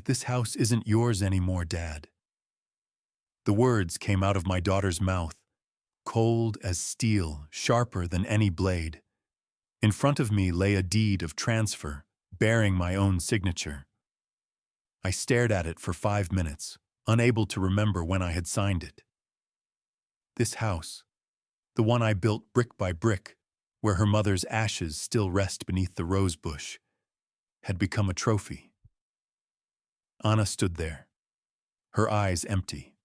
This house isn't yours anymore, Dad." The words came out of my daughter's mouth, cold as steel, sharper than any blade. In front of me lay a deed of transfer, bearing my own signature. I stared at it for 5 minutes, unable to remember when I had signed it. This house, the one I built brick by brick, where her mother's ashes still rest beneath the rose bush, had become a trophy. Anna stood there, her eyes empty.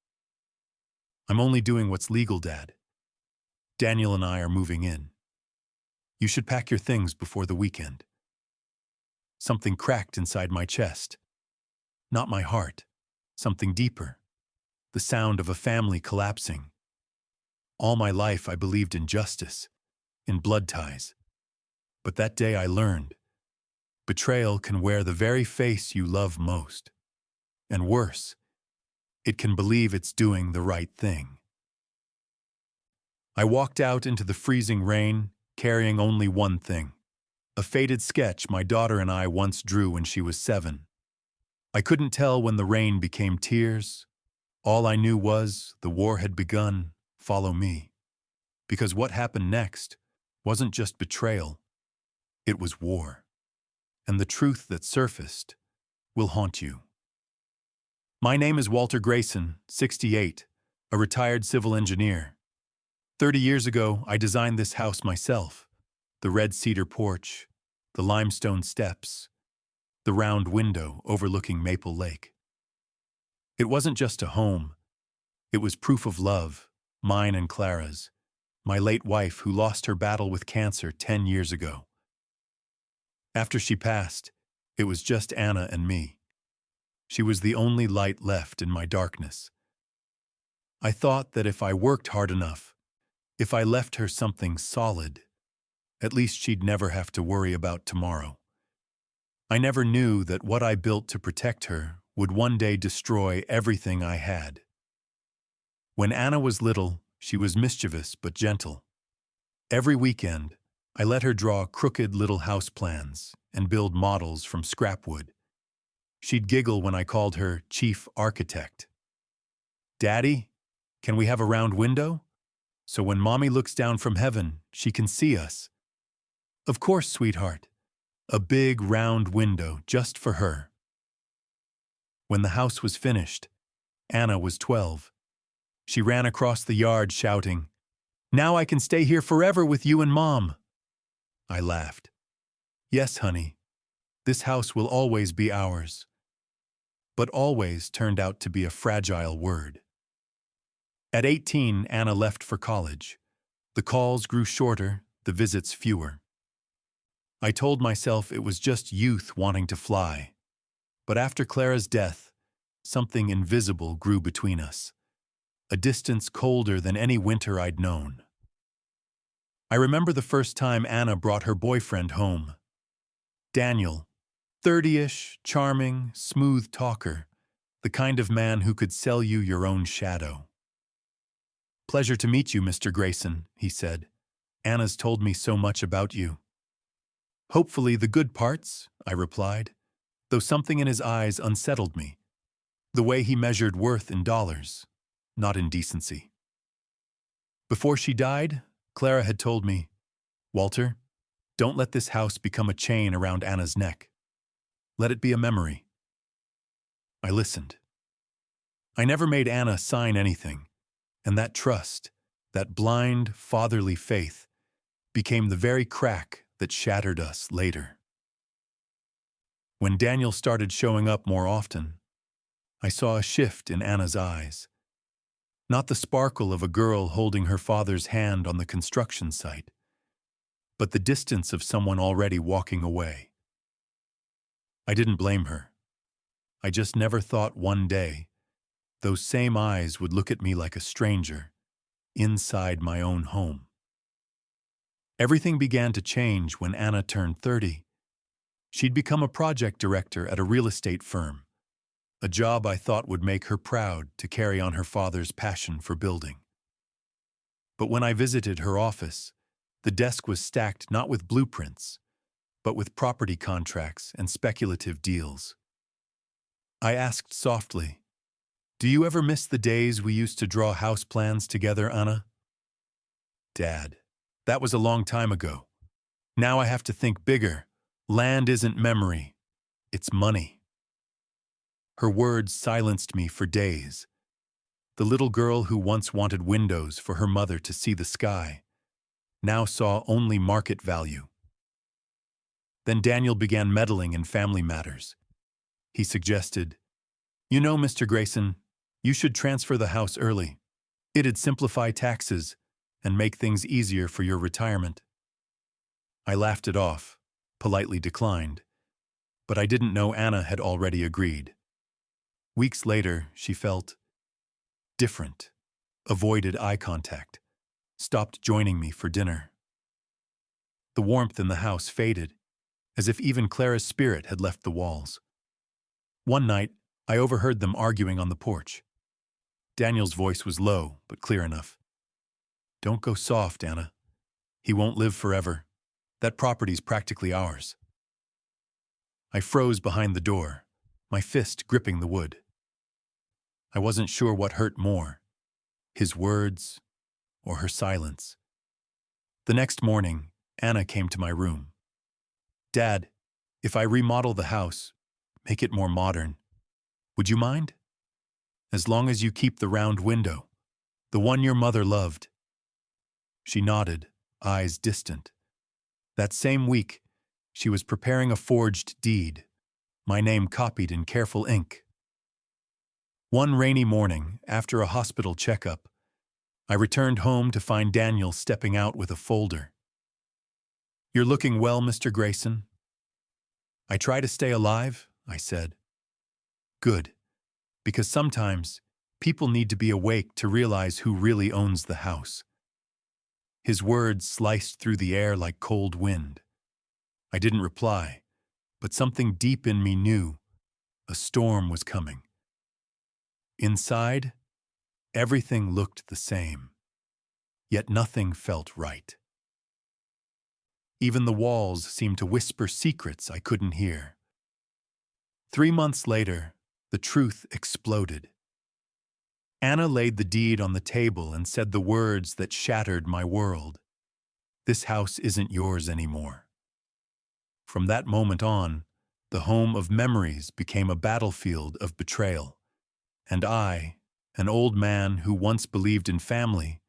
"I'm only doing what's legal, Dad. Daniel and I are moving in. You should pack your things before the weekend." Something cracked inside my chest. Not my heart, something deeper. The sound of a family collapsing. All my life I believed in justice, in blood ties. But that day I learned, betrayal can wear the very face you love most. And worse, it can believe it's doing the right thing. I walked out into the freezing rain, carrying only one thing: a faded sketch my daughter and I once drew when she was 7. I couldn't tell when the rain became tears. All I knew was the war had begun. Follow me. Because what happened next wasn't just betrayal, it was war. And the truth that surfaced will haunt you. My name is Walter Grayson, 68, a retired civil engineer. 30 years ago, I designed this house myself. The red cedar porch, the limestone steps, the round window overlooking Maple Lake. It wasn't just a home. It was proof of love, mine and Clara's, my late wife who lost her battle with cancer 10 years ago. After she passed, it was just Anna and me. She was the only light left in my darkness. I thought that if I worked hard enough, if I left her something solid, at least she'd never have to worry about tomorrow. I never knew that what I built to protect her would one day destroy everything I had. When Anna was little, she was mischievous but gentle. Every weekend, I let her draw crooked little house plans and build models from scrap wood. She'd giggle when I called her chief architect. "Daddy, can we have a round window? So when Mommy looks down from heaven, she can see us." "Of course, sweetheart." A big round window just for her. When the house was finished, Anna was 12. She ran across the yard shouting, "Now I can stay here forever with you and Mom." I laughed. "Yes, honey, this house will always be ours." But always turned out to be a fragile word. At 18, Anna left for college. The calls grew shorter, the visits fewer. I told myself it was just youth wanting to fly. But after Clara's death, something invisible grew between us. A distance colder than any winter I'd known. I remember the first time Anna brought her boyfriend home. Daniel, 30-ish, charming, smooth talker, the kind of man who could sell you your own shadow. "Pleasure to meet you, Mr. Grayson," he said. "Anna's told me so much about you." "Hopefully the good parts," I replied, though something in his eyes unsettled me. The way he measured worth in dollars, not in decency. Before she died, Clara had told me, "Walter, don't let this house become a chain around Anna's neck. Let it be a memory." I listened. I never made Anna sign anything, and that trust, that blind, fatherly faith, became the very crack that shattered us later. When Daniel started showing up more often, I saw a shift in Anna's eyes. Not the sparkle of a girl holding her father's hand on the construction site, but the distance of someone already walking away. I didn't blame her. I just never thought one day those same eyes would look at me like a stranger, inside my own home. Everything began to change when Anna turned 30. She'd become a project director at a real estate firm, a job I thought would make her proud to carry on her father's passion for building. But when I visited her office, the desk was stacked not with blueprints, but with property contracts and speculative deals. I asked softly, "Do you ever miss the days we used to draw house plans together, Anna?" "Dad, that was a long time ago. Now I have to think bigger. Land isn't memory, it's money." Her words silenced me for days. The little girl who once wanted windows for her mother to see the sky now saw only market value. Then Daniel began meddling in family matters. He suggested, "You know, Mr. Grayson, you should transfer the house early. It'd simplify taxes and make things easier for your retirement." I laughed it off, politely declined, but I didn't know Anna had already agreed. Weeks later, she felt different, avoided eye contact, stopped joining me for dinner. The warmth in the house faded, as if even Clara's spirit had left the walls. One night, I overheard them arguing on the porch. Daniel's voice was low, but clear enough. "Don't go soft, Anna. He won't live forever. That property's practically ours." I froze behind the door, my fist gripping the wood. I wasn't sure what hurt more, his words or her silence. The next morning, Anna came to my room. "Dad, if I remodel the house, make it more modern, would you mind? As long as you keep the round window, the one your mother loved." She nodded, eyes distant. That same week, she was preparing a forged deed, my name copied in careful ink. One rainy morning, after a hospital checkup, I returned home to find Daniel stepping out with a folder. "You're looking well, Mr. Grayson." "I try to stay alive," I said. "Good, because sometimes people need to be awake to realize who really owns the house." His words sliced through the air like cold wind. I didn't reply, but something deep in me knew a storm was coming. Inside, everything looked the same, yet nothing felt right. Even the walls seemed to whisper secrets I couldn't hear. 3 months later, the truth exploded. Anna laid the deed on the table and said the words that shattered my world. "This house isn't yours anymore." From that moment on, the home of memories became a battlefield of betrayal. And I, an old man who once believed in family,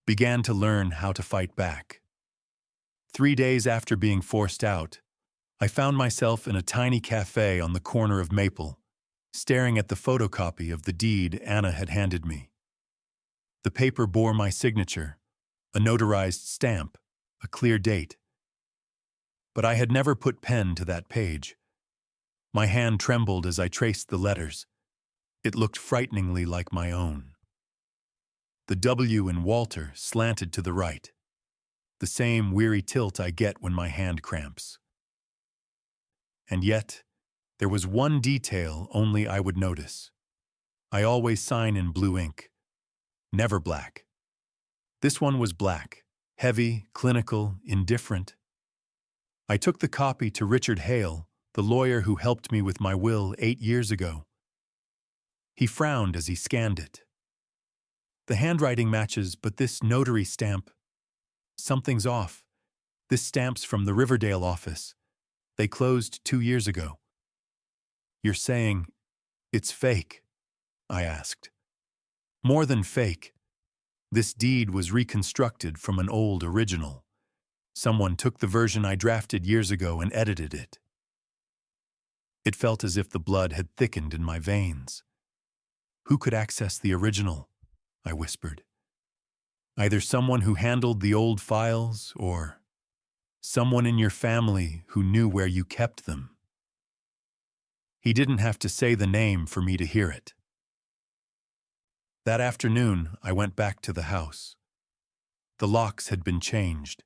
began to learn how to fight back. 3 days after being forced out, I found myself in a tiny cafe on the corner of Maple, staring at the photocopy of the deed Anna had handed me. The paper bore my signature, a notarized stamp, a clear date. But I had never put pen to that page. My hand trembled as I traced the letters. It looked frighteningly like my own. The W in Walter slanted to the right, the same weary tilt I get when my hand cramps. And yet, there was one detail only I would notice. I always sign in blue ink, never black. This one was black, heavy, clinical, indifferent. I took the copy to Richard Hale, the lawyer who helped me with my will 8 years ago. He frowned as he scanned it. "The handwriting matches, but this notary stamp, something's off. This stamp's from the Riverdale office. They closed 2 years ago." "You're saying it's fake?" I asked. "More than fake. This deed was reconstructed from an old original. Someone took the version I drafted years ago and edited it." It felt as if the blood had thickened in my veins. "Who could access the original?" I whispered. "Either someone who handled the old files or someone in your family who knew where you kept them." He didn't have to say the name for me to hear it. That afternoon, I went back to the house. The locks had been changed.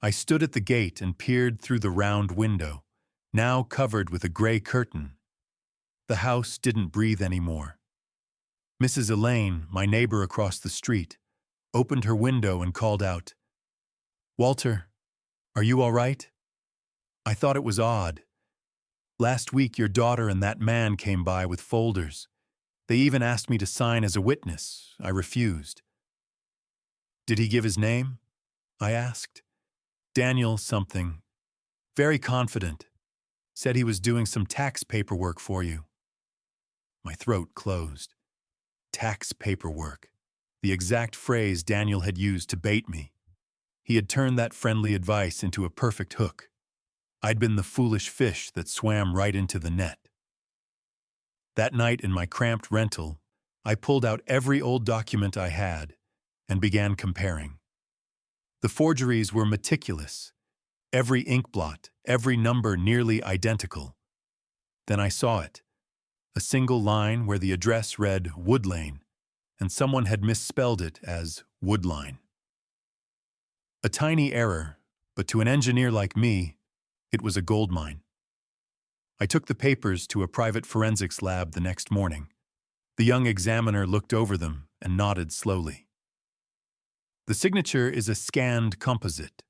I stood at the gate and peered through the round window, now covered with a gray curtain. The house didn't breathe anymore. Mrs. Elaine, my neighbor across the street, opened her window and called out, "Walter, are you all right?" I thought it was odd. Last week your daughter and that man came by with folders. They even asked me to sign as a witness. I refused. Did he give his name? I asked. Daniel something. Very confident. Said he was doing some tax paperwork for you. My throat closed. Tax paperwork. The exact phrase Daniel had used to bait me. He had turned that friendly advice into a perfect hook. I'd been the foolish fish that swam right into the net. That night in my cramped rental, I pulled out every old document I had and began comparing. The forgeries were meticulous, every ink blot, every number nearly identical. Then I saw it, a single line where the address read Wood Lane, and someone had misspelled it as Woodline. A tiny error, but to an engineer like me, it was a goldmine. I took the papers to a private forensics lab the next morning. The young examiner looked over them and nodded slowly. The signature is a scanned composite,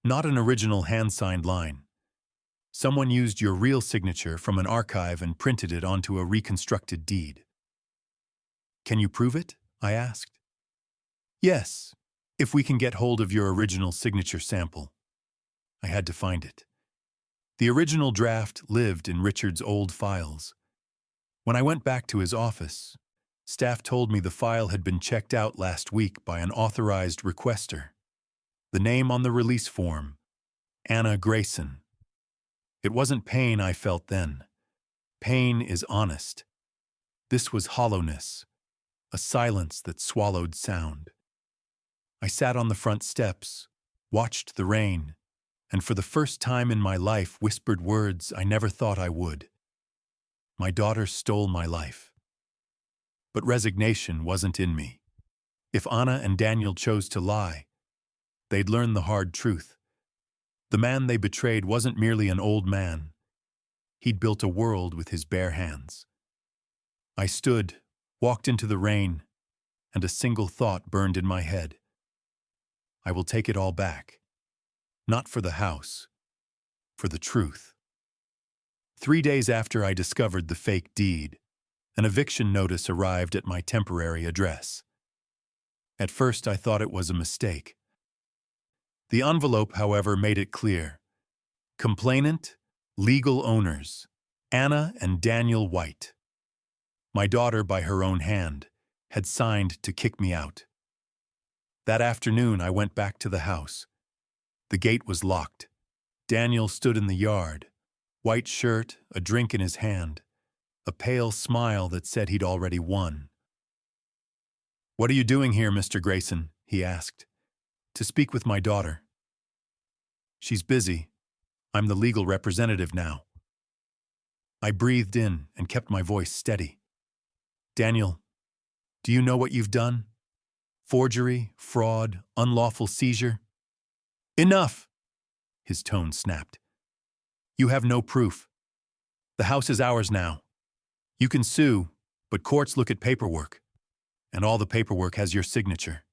not an original hand-signed line. Someone used your real signature from an archive and printed it onto a reconstructed deed. Can you prove it? I asked. Yes, if we can get hold of your original signature sample. I had to find it. The original draft lived in Richard's old files. When I went back to his office, staff told me the file had been checked out last week by an authorized requester. The name on the release form, Anna Grayson. It wasn't pain I felt then. Pain is honest. This was hollowness, a silence that swallowed sound. I sat on the front steps, watched the rain, and for the first time in my life whispered words I never thought I would. My daughter stole my life. But resignation wasn't in me. If Anna and Daniel chose to lie, they'd learn the hard truth. The man they betrayed wasn't merely an old man. He'd built a world with his bare hands. I stood, walked into the rain, and a single thought burned in my head. I will take it all back. Not for the house, for the truth. 3 days after I discovered the fake deed, an eviction notice arrived at my temporary address. At first I thought it was a mistake. The envelope, however, made it clear. Complainant, legal owners, Anna and Daniel White. My daughter, by her own hand, had signed to kick me out. That afternoon I went back to the house. The gate was locked. Daniel stood in the yard, white shirt, a drink in his hand, a pale smile that said he'd already won. "What are you doing here, Mr. Grayson?" he asked. "To speak with my daughter." "She's busy. I'm the legal representative now." I breathed in and kept my voice steady. "Daniel, do you know what you've done? Forgery, fraud, unlawful seizure." "Enough!" His tone snapped. "You have no proof. The house is ours now. You can sue, but courts look at paperwork, and all the paperwork has your signature."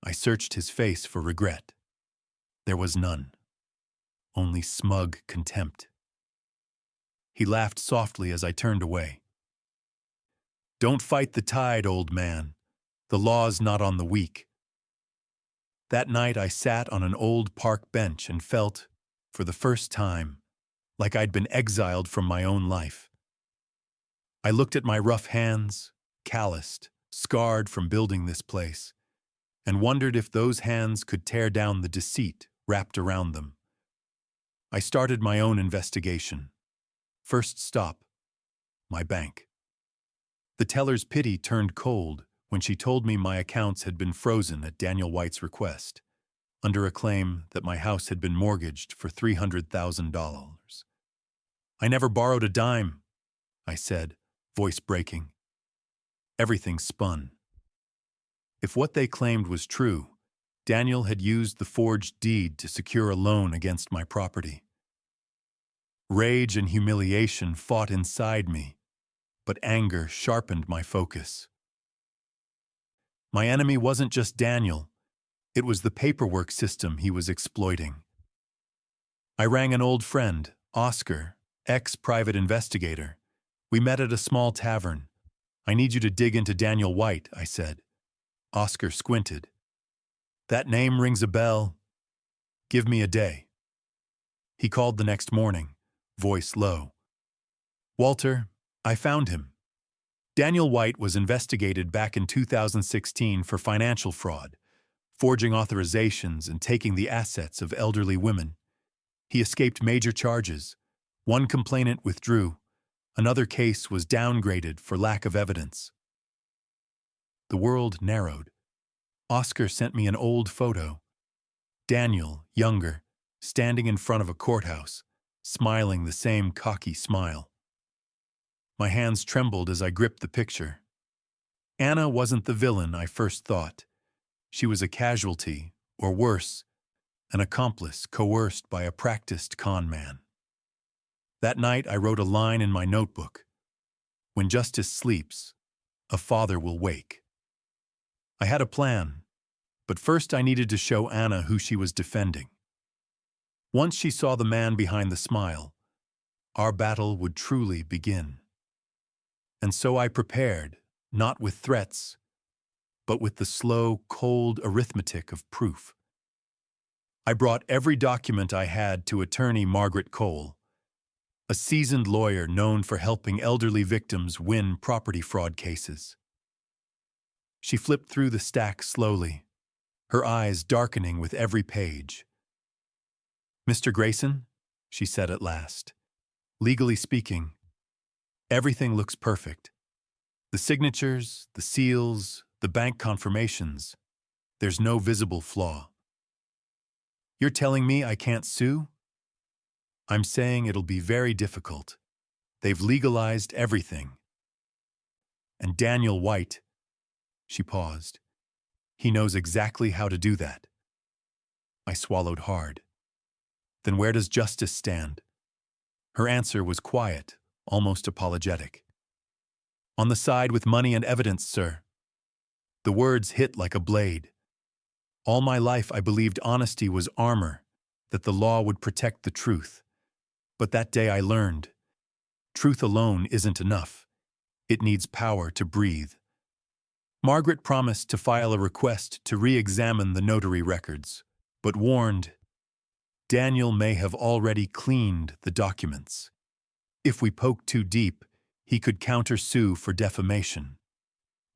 I searched his face for regret. There was none. Only smug contempt. He laughed softly as I turned away. "Don't fight the tide, old man. The law's not on the weak." That night I sat on an old park bench and felt, for the first time, like I'd been exiled from my own life. I looked at my rough hands, calloused, scarred from building this place, and wondered if those hands could tear down the deceit wrapped around them. I started my own investigation. First stop, my bank. The teller's pity turned cold when she told me my accounts had been frozen at Daniel White's request, under a claim that my house had been mortgaged for $300,000. "I never borrowed a dime," I said, voice breaking. Everything spun. If what they claimed was true, Daniel had used the forged deed to secure a loan against my property. Rage and humiliation fought inside me, but anger sharpened my focus. My enemy wasn't just Daniel. It was the paperwork system he was exploiting. I rang an old friend, Oscar, Ex-private investigator. We met at a small tavern. I need you to dig into Daniel White, I said. Oscar squinted. That name rings a bell. Give me a day. He called the next morning, voice low. Walter, I found him. Daniel White was investigated back in 2016 for financial fraud, forging authorizations and taking the assets of elderly women. He escaped major charges. One complainant withdrew. Another case was downgraded for lack of evidence. The world narrowed. Oscar sent me an old photo. Daniel, younger, standing in front of a courthouse, smiling the same cocky smile. My hands trembled as I gripped the picture. Anna wasn't the villain I first thought. She was a casualty, or worse, an accomplice coerced by a practiced con man. That night I wrote a line in my notebook. When justice sleeps, a father will wake. I had a plan, but first I needed to show Anna who she was defending. Once she saw the man behind the smile, our battle would truly begin. And so I prepared, not with threats, but with the slow, cold arithmetic of proof. I brought every document I had to attorney Margaret Cole, a seasoned lawyer known for helping elderly victims win property fraud cases. She flipped through the stack slowly, her eyes darkening with every page. Mr. Grayson, she said at last, legally speaking, everything looks perfect. The signatures, the seals, the bank confirmations, there's no visible flaw. You're telling me I can't sue? I'm saying it'll be very difficult. They've legalized everything. And Daniel White, she paused, he knows exactly how to do that. I swallowed hard. Then where does justice stand? Her answer was quiet, almost apologetic. On the side with money and evidence, sir. The words hit like a blade. All my life I believed honesty was armor, that the law would protect the truth. But that day I learned, truth alone isn't enough. It needs power to breathe. Margaret promised to file a request to re-examine the notary records, but warned, Daniel may have already cleaned the documents. If we poke too deep, he could countersue for defamation.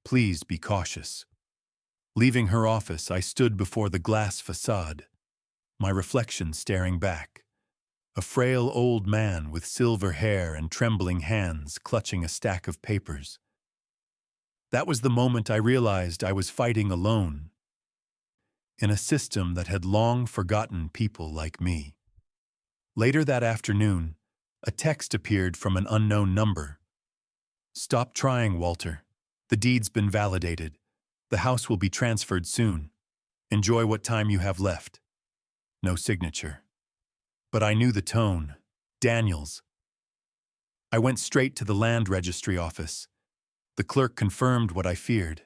Please be cautious. Leaving her office, I stood before the glass facade, my reflection staring back. A frail old man with silver hair and trembling hands clutching a stack of papers. That was the moment I realized I was fighting alone, in a system that had long forgotten people like me. Later that afternoon, a text appeared from an unknown number. Stop trying, Walter. The deed's been validated. The house will be transferred soon. Enjoy what time you have left. No signature. But I knew the tone. Daniel's. I went straight to the land registry office. The clerk confirmed what I feared.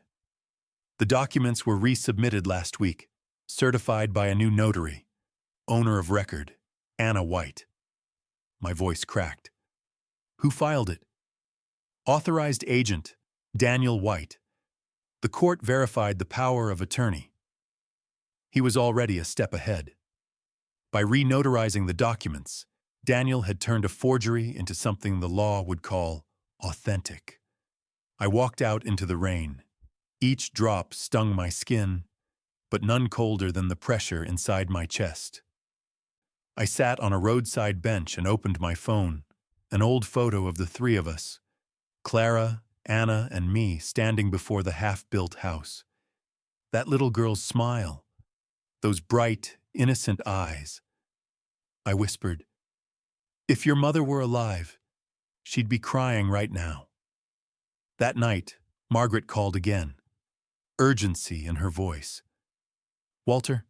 The documents were resubmitted last week, certified by a new notary, owner of record, Anna White. My voice cracked. Who filed it? Authorized agent, Daniel White. The court verified the power of attorney. He was already a step ahead. By re-notarizing the documents, Daniel had turned a forgery into something the law would call authentic. I walked out into the rain. Each drop stung my skin, but none colder than the pressure inside my chest. I sat on a roadside bench and opened my phone, an old photo of the three of us, Clara, Anna, and me standing before the half-built house. That little girl's smile, those bright, innocent eyes. I whispered, if your mother were alive, she'd be crying right now. That night, Margaret called again, urgency in her voice. Walter,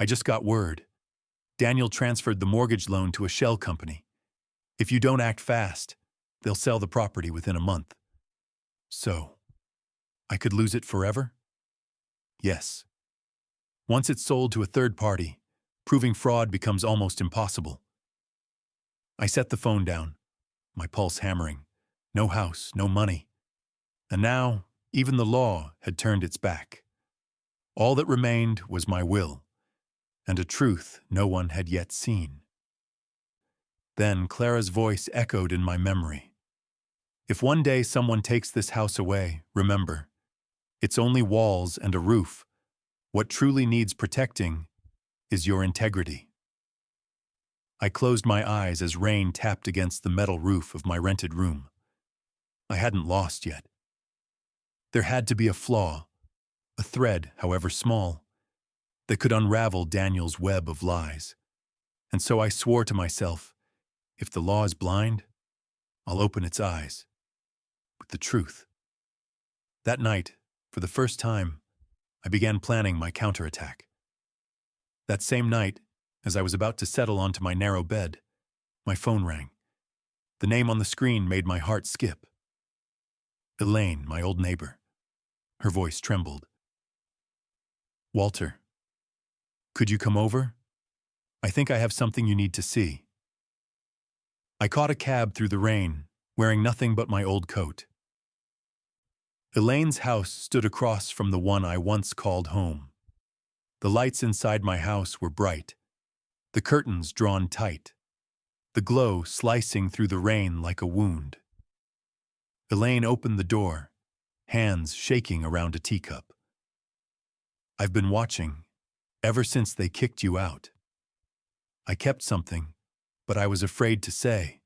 I just got word. Daniel transferred the mortgage loan to a shell company. If you don't act fast, they'll sell the property within a month. So, I could lose it forever? Yes. Once it's sold to a third party, proving fraud becomes almost impossible. I set the phone down, my pulse hammering. No house, no money. And now, even the law had turned its back. All that remained was my will, and a truth no one had yet seen. Then Clara's voice echoed in my memory. If one day someone takes this house away, remember, it's only walls and a roof. What truly needs protecting is your integrity. I closed my eyes as rain tapped against the metal roof of my rented room. I hadn't lost yet. There had to be a flaw, a thread, however small, that could unravel Daniel's web of lies. And so I swore to myself, if the law is blind, I'll open its eyes with the truth. That night, for the first time, I began planning my counterattack. That same night, as I was about to settle onto my narrow bed, my phone rang. The name on the screen made my heart skip. Elaine, my old neighbor. Her voice trembled. "Walter, could you come over? I think I have something you need to see." I caught a cab through the rain, wearing nothing but my old coat. Elaine's house stood across from the one I once called home. The lights inside my house were bright, the curtains drawn tight, the glow slicing through the rain like a wound. Elaine opened the door, hands shaking around a teacup. "I've been watching, ever since they kicked you out. I kept something, but I was afraid to say.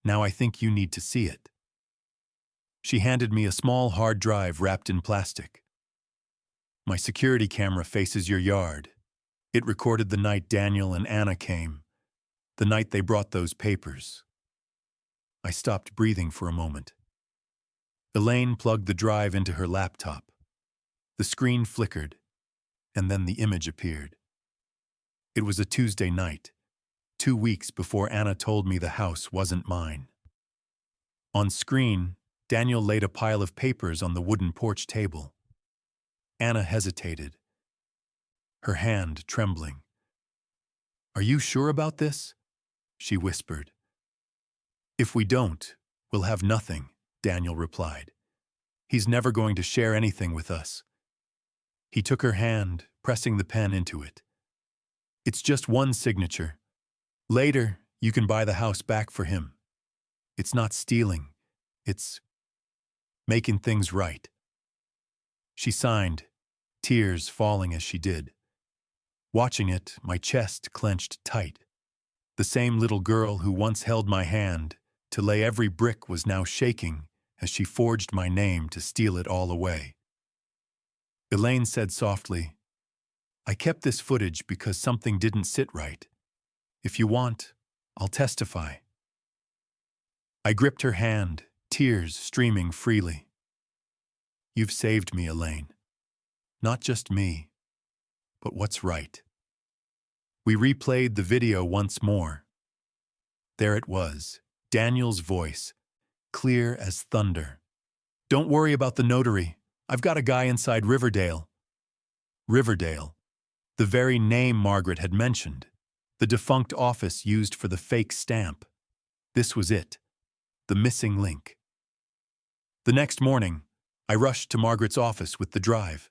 Now I think you need to see it." She handed me a small hard drive wrapped in plastic. "My security camera faces your yard. It recorded the night Daniel and Anna came, the night they brought those papers." I stopped breathing for a moment. Elaine plugged the drive into her laptop. The screen flickered, and then the image appeared. It was a Tuesday night, 2 weeks before Anna told me the house wasn't mine. On screen, Daniel laid a pile of papers on the wooden porch table. Anna hesitated, her hand trembling. "Are you sure about this?" she whispered. "If we don't, we'll have nothing," Daniel replied. "He's never going to share anything with us." He took her hand, pressing the pen into it. "It's just one signature. Later, you can buy the house back for him. It's not stealing. It's making things right." She signed, tears falling as she did. Watching it, my chest clenched tight. The same little girl who once held my hand to lay every brick was now shaking as she forged my name to steal it all away. Elaine said softly, "I kept this footage because something didn't sit right. If you want, I'll testify." I gripped her hand, tears streaming freely. "You've saved me, Elaine. Not just me, but what's right." We replayed the video once more. There it was, Daniel's voice, clear as thunder. "Don't worry about the notary. I've got a guy inside Riverdale." Riverdale, the very name Margaret had mentioned, the defunct office used for the fake stamp. This was it, the missing link. The next morning, I rushed to Margaret's office with the drive.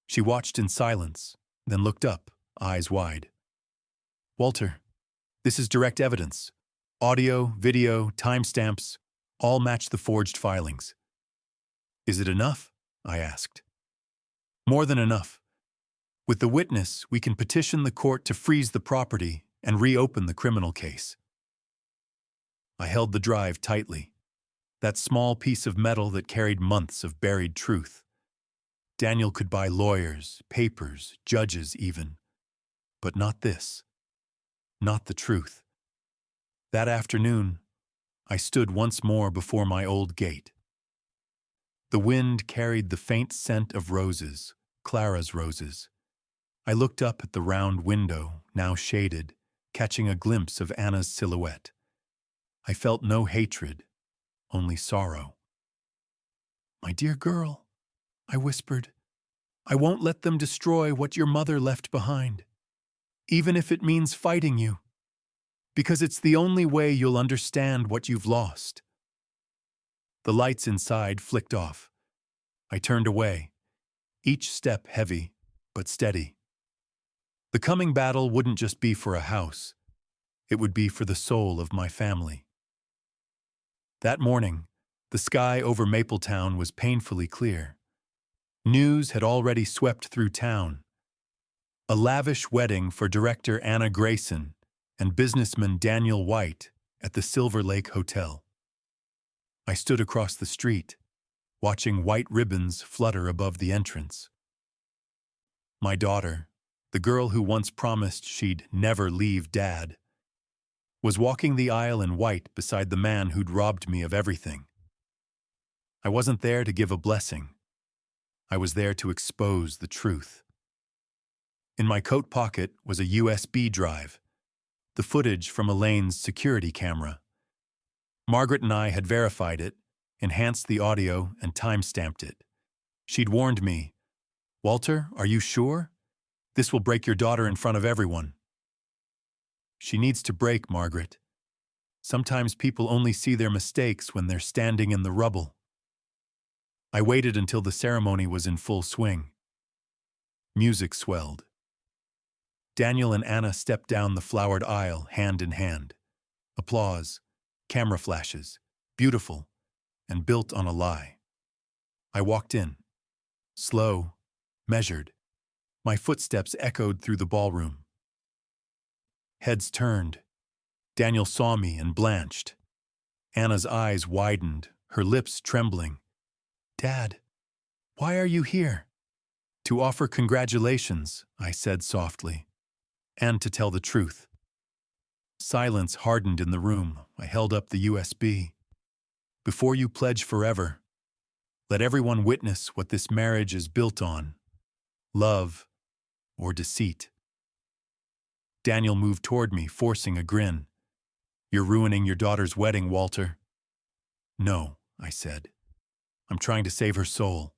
She watched in silence, then looked up, eyes wide. "Walter, this is direct evidence. Audio, video, timestamps, all match the forged filings." "Is it enough?" I asked. "More than enough. With the witness, we can petition the court to freeze the property and reopen the criminal case." I held the drive tightly, that small piece of metal that carried months of buried truth. Daniel could buy lawyers, papers, judges even, but not this. Not the truth. That afternoon, I stood once more before my old gate. The wind carried the faint scent of roses, Clara's roses. I looked up at the round window, now shaded, catching a glimpse of Anna's silhouette. I felt no hatred, only sorrow. "My dear girl," I whispered, "I won't let them destroy what your mother left behind, even if it means fighting you. Because it's the only way you'll understand what you've lost. The lights inside flicked off. I turned away, each step heavy but steady. The coming battle wouldn't just be for a house. It would be for the soul of my family. That morning, the sky over Mapletown was painfully clear. News had already swept through town. A lavish wedding for director Anna Grayson and businessman Daniel White at the Silver Lake Hotel. I stood across the street, watching white ribbons flutter above the entrance. My daughter, the girl who once promised she'd never leave Dad, was walking the aisle in white beside the man who'd robbed me of everything. I wasn't there to give a blessing. I was there to expose the truth. In my coat pocket was a USB drive, the footage from Elaine's security camera. Margaret and I had verified it, enhanced the audio, and time-stamped it. She'd warned me, "Walter, are you sure? This will break your daughter in front of everyone." She needs to break, Margaret. Sometimes people only see their mistakes when they're standing in the rubble. I waited until the ceremony was in full swing. Music swelled. Daniel and Anna stepped down the flowered aisle, hand in hand. Applause, camera flashes, beautiful, and built on a lie. I walked in. Slow, measured. My footsteps echoed through the ballroom. Heads turned. Daniel saw me and blanched. Anna's eyes widened, her lips trembling. "Dad, why are you here?" "To offer congratulations," I said softly, "and to tell the truth." Silence hardened in the room. I held up the USB. "Before you pledge forever, let everyone witness what this marriage is built on: love or deceit." Daniel moved toward me, forcing a grin. "You're ruining your daughter's wedding, Walter." "No," I said. "I'm trying to save her soul."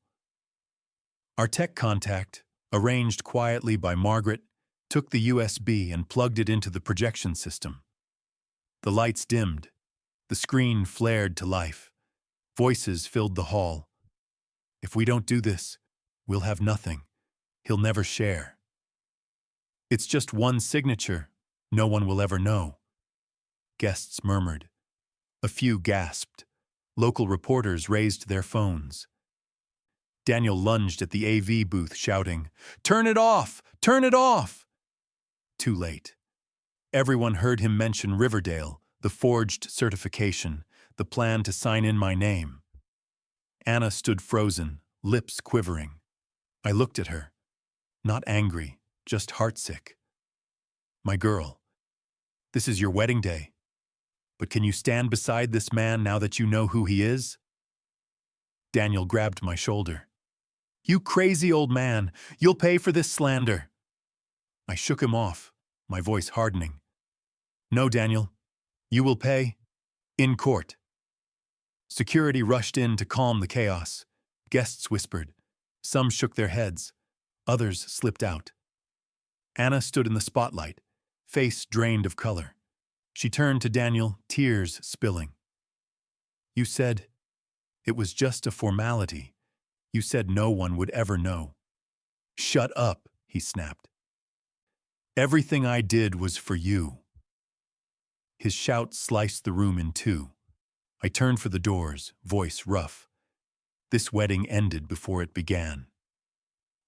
Our tech contact, arranged quietly by Margaret, took the USB and plugged it into the projection system. The lights dimmed. The screen flared to life. Voices filled the hall. "If we don't do this, we'll have nothing. He'll never share. It's just one signature. No one will ever know." Guests murmured. A few gasped. Local reporters raised their phones. Daniel lunged at the AV booth, shouting, "Turn it off! Turn it off!" Too late. Everyone heard him mention Riverdale, the forged certification, the plan to sign in my name. Anna stood frozen, lips quivering. I looked at her. Not angry, just heartsick. "My girl, this is your wedding day. But can you stand beside this man now that you know who he is?" Daniel grabbed my shoulder. "You crazy old man, you'll pay for this slander." I shook him off, my voice hardening. "No, Daniel, you will pay in court." Security rushed in to calm the chaos. Guests whispered. Some shook their heads. Others slipped out. Anna stood in the spotlight, face drained of color. She turned to Daniel, tears spilling. "You said it was just a formality. You said no one would ever know." "Shut up," he snapped. "Everything I did was for you." His shout sliced the room in two. I turned for the doors, voice rough. This wedding ended before it began.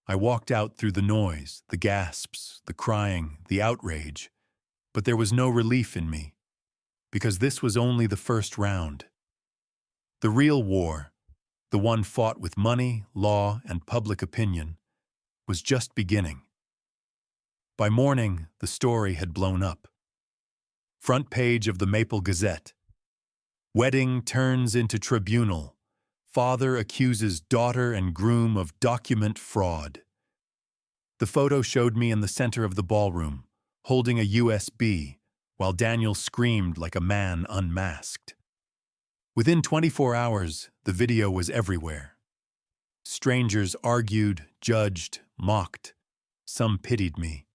I walked out through the noise, the gasps, the crying, the outrage. But there was no relief in me, because this was only the first round. The real war, the one fought with money, law, and public opinion, was just beginning. By morning, the story had blown up. Front page of the Maple Gazette. Wedding turns into tribunal. Father accuses daughter and groom of document fraud. The photo showed me in the center of the ballroom, holding a USB, while Daniel screamed like a man unmasked. Within 24 hours, the video was everywhere. Strangers argued, judged, mocked. Some pitied me.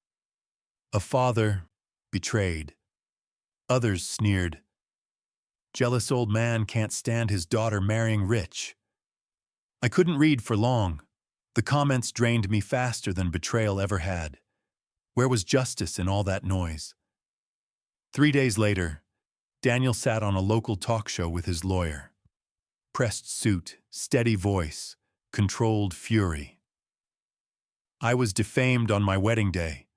A father betrayed. Others sneered, "Jealous old man can't stand his daughter marrying rich." I couldn't read for long. The comments drained me faster than betrayal ever had. Where was justice in all that noise? 3 days later, Daniel sat on a local talk show with his lawyer. Pressed suit, steady voice, controlled fury. "I was defamed on my wedding day.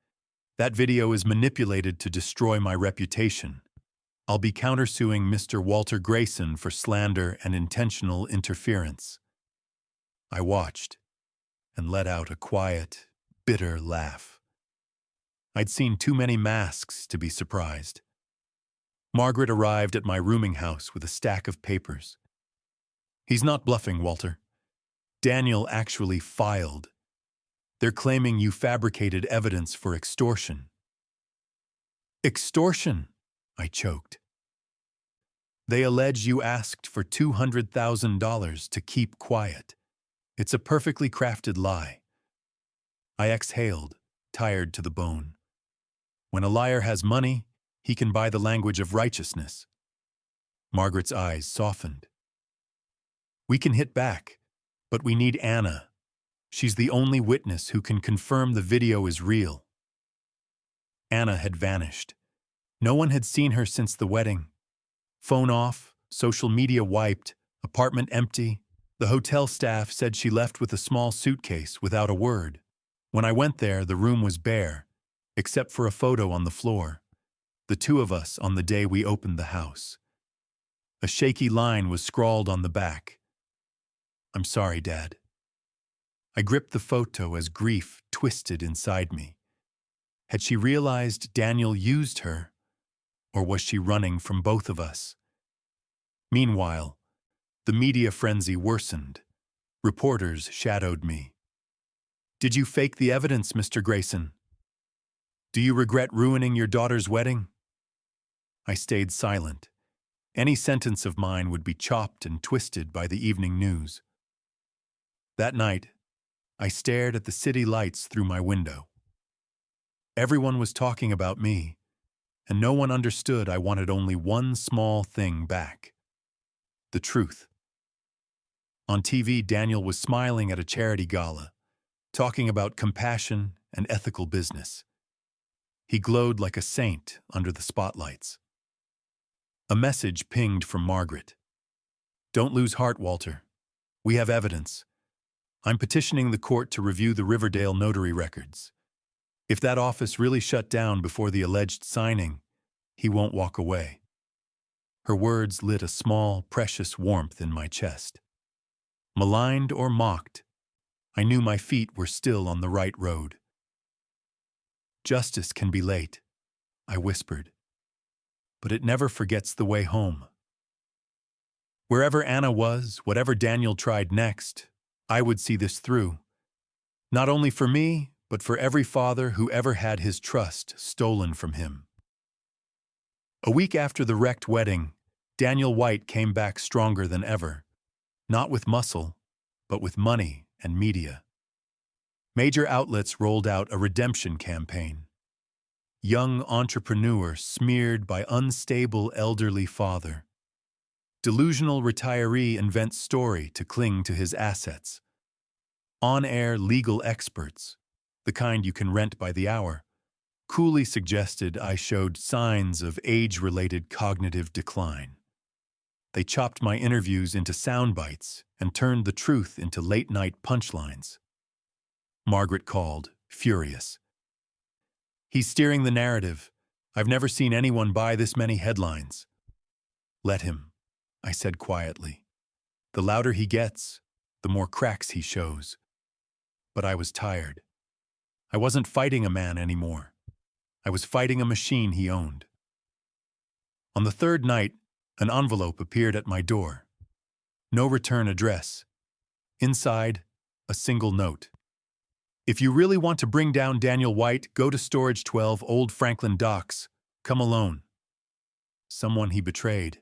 That video is manipulated to destroy my reputation. I'll be countersuing Mr. Walter Grayson for slander and intentional interference." I watched and let out a quiet, bitter laugh. I'd seen too many masks to be surprised. Margaret arrived at my rooming house with a stack of papers. "He's not bluffing, Walter. Daniel actually filed. They're claiming you fabricated evidence for extortion." "Extortion?" I choked. "They allege you asked for $200,000 to keep quiet. It's a perfectly crafted lie." I exhaled, tired to the bone. When a liar has money, he can buy the language of righteousness. Margaret's eyes softened. "We can hit back, but we need Anna. She's the only witness who can confirm the video is real." Anna had vanished. No one had seen her since the wedding. Phone off, social media wiped, apartment empty. The hotel staff said she left with a small suitcase without a word. When I went there, the room was bare, except for a photo on the floor. The two of us on the day we opened the house. A shaky line was scrawled on the back. "I'm sorry, Dad." I gripped the photo as grief twisted inside me. Had she realized Daniel used her, or was she running from both of us? Meanwhile, the media frenzy worsened. Reporters shadowed me. "Did you fake the evidence, Mr. Grayson? Do you regret ruining your daughter's wedding?" I stayed silent. Any sentence of mine would be chopped and twisted by the evening news. That night, I stared at the city lights through my window. Everyone was talking about me, and no one understood I wanted only one small thing back: the truth. On TV, Daniel was smiling at a charity gala, talking about compassion and ethical business. He glowed like a saint under the spotlights. A message pinged from Margaret. "Don't lose heart, Walter. We have evidence. I'm petitioning the court to review the Riverdale notary records. If that office really shut down before the alleged signing, he won't walk away." Her words lit a small, precious warmth in my chest. Maligned or mocked, I knew my feet were still on the right road. "Justice can be late," I whispered, "but it never forgets the way home." Wherever Anna was, whatever Daniel tried next, I would see this through. Not only for me, but for every father who ever had his trust stolen from him. A week after the wrecked wedding, Daniel White came back stronger than ever. Not with muscle, but with money and media. Major outlets rolled out a redemption campaign. Young entrepreneur smeared by unstable elderly father. Delusional retiree invents story to cling to his assets. On-air legal experts, the kind you can rent by the hour, coolly suggested I showed signs of age-related cognitive decline. They chopped my interviews into sound bites and turned the truth into late-night punchlines. Margaret called, furious. "He's steering the narrative. I've never seen anyone buy this many headlines." "Let him," I said quietly. "The louder he gets, the more cracks he shows." But I was tired. I wasn't fighting a man anymore. I was fighting a machine he owned. On the third night, an envelope appeared at my door. No return address. Inside, a single note. "If you really want to bring down Daniel White, go to Storage 12, Old Franklin Docks. Come alone." Someone he betrayed.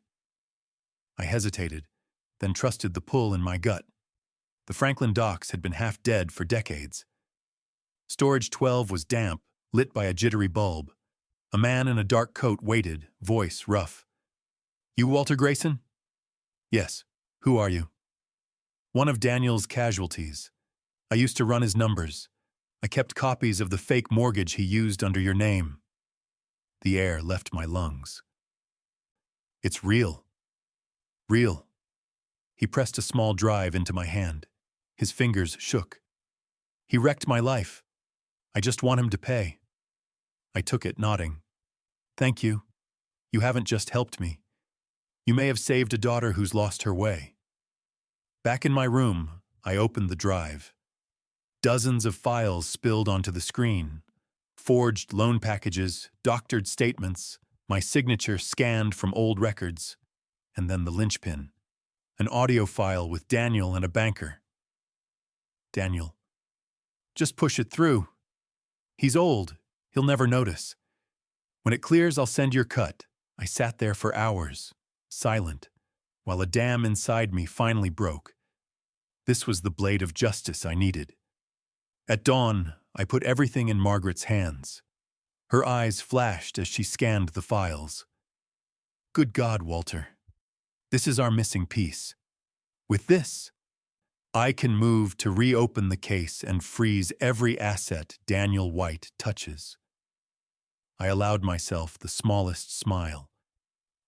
I hesitated, then trusted the pull in my gut. The Franklin Docks had been half dead for decades. Storage 12 was damp, lit by a jittery bulb. A man in a dark coat waited, voice rough. "You Walter Grayson?" "Yes. Who are you?" "One of Daniel's casualties. I used to run his numbers. I kept copies of the fake mortgage he used under your name." The air left my lungs. "It's real. Real." He pressed a small drive into my hand. His fingers shook. "He wrecked my life. I just want him to pay." I took it, nodding. "Thank you. You haven't just helped me. You may have saved a daughter who's lost her way." Back in my room, I opened the drive. Dozens of files spilled onto the screen. Forged loan packages, doctored statements, my signature scanned from old records, and then the linchpin. An audio file with Daniel and a banker. "Daniel, just push it through. He's old. He'll never notice. When it clears, I'll send your cut." I sat there for hours, silent, while a dam inside me finally broke. This was the blade of justice I needed. At dawn, I put everything in Margaret's hands. Her eyes flashed as she scanned the files. "Good God, Walter. This is our missing piece. With this, I can move to reopen the case and freeze every asset Daniel White touches." I allowed myself the smallest smile.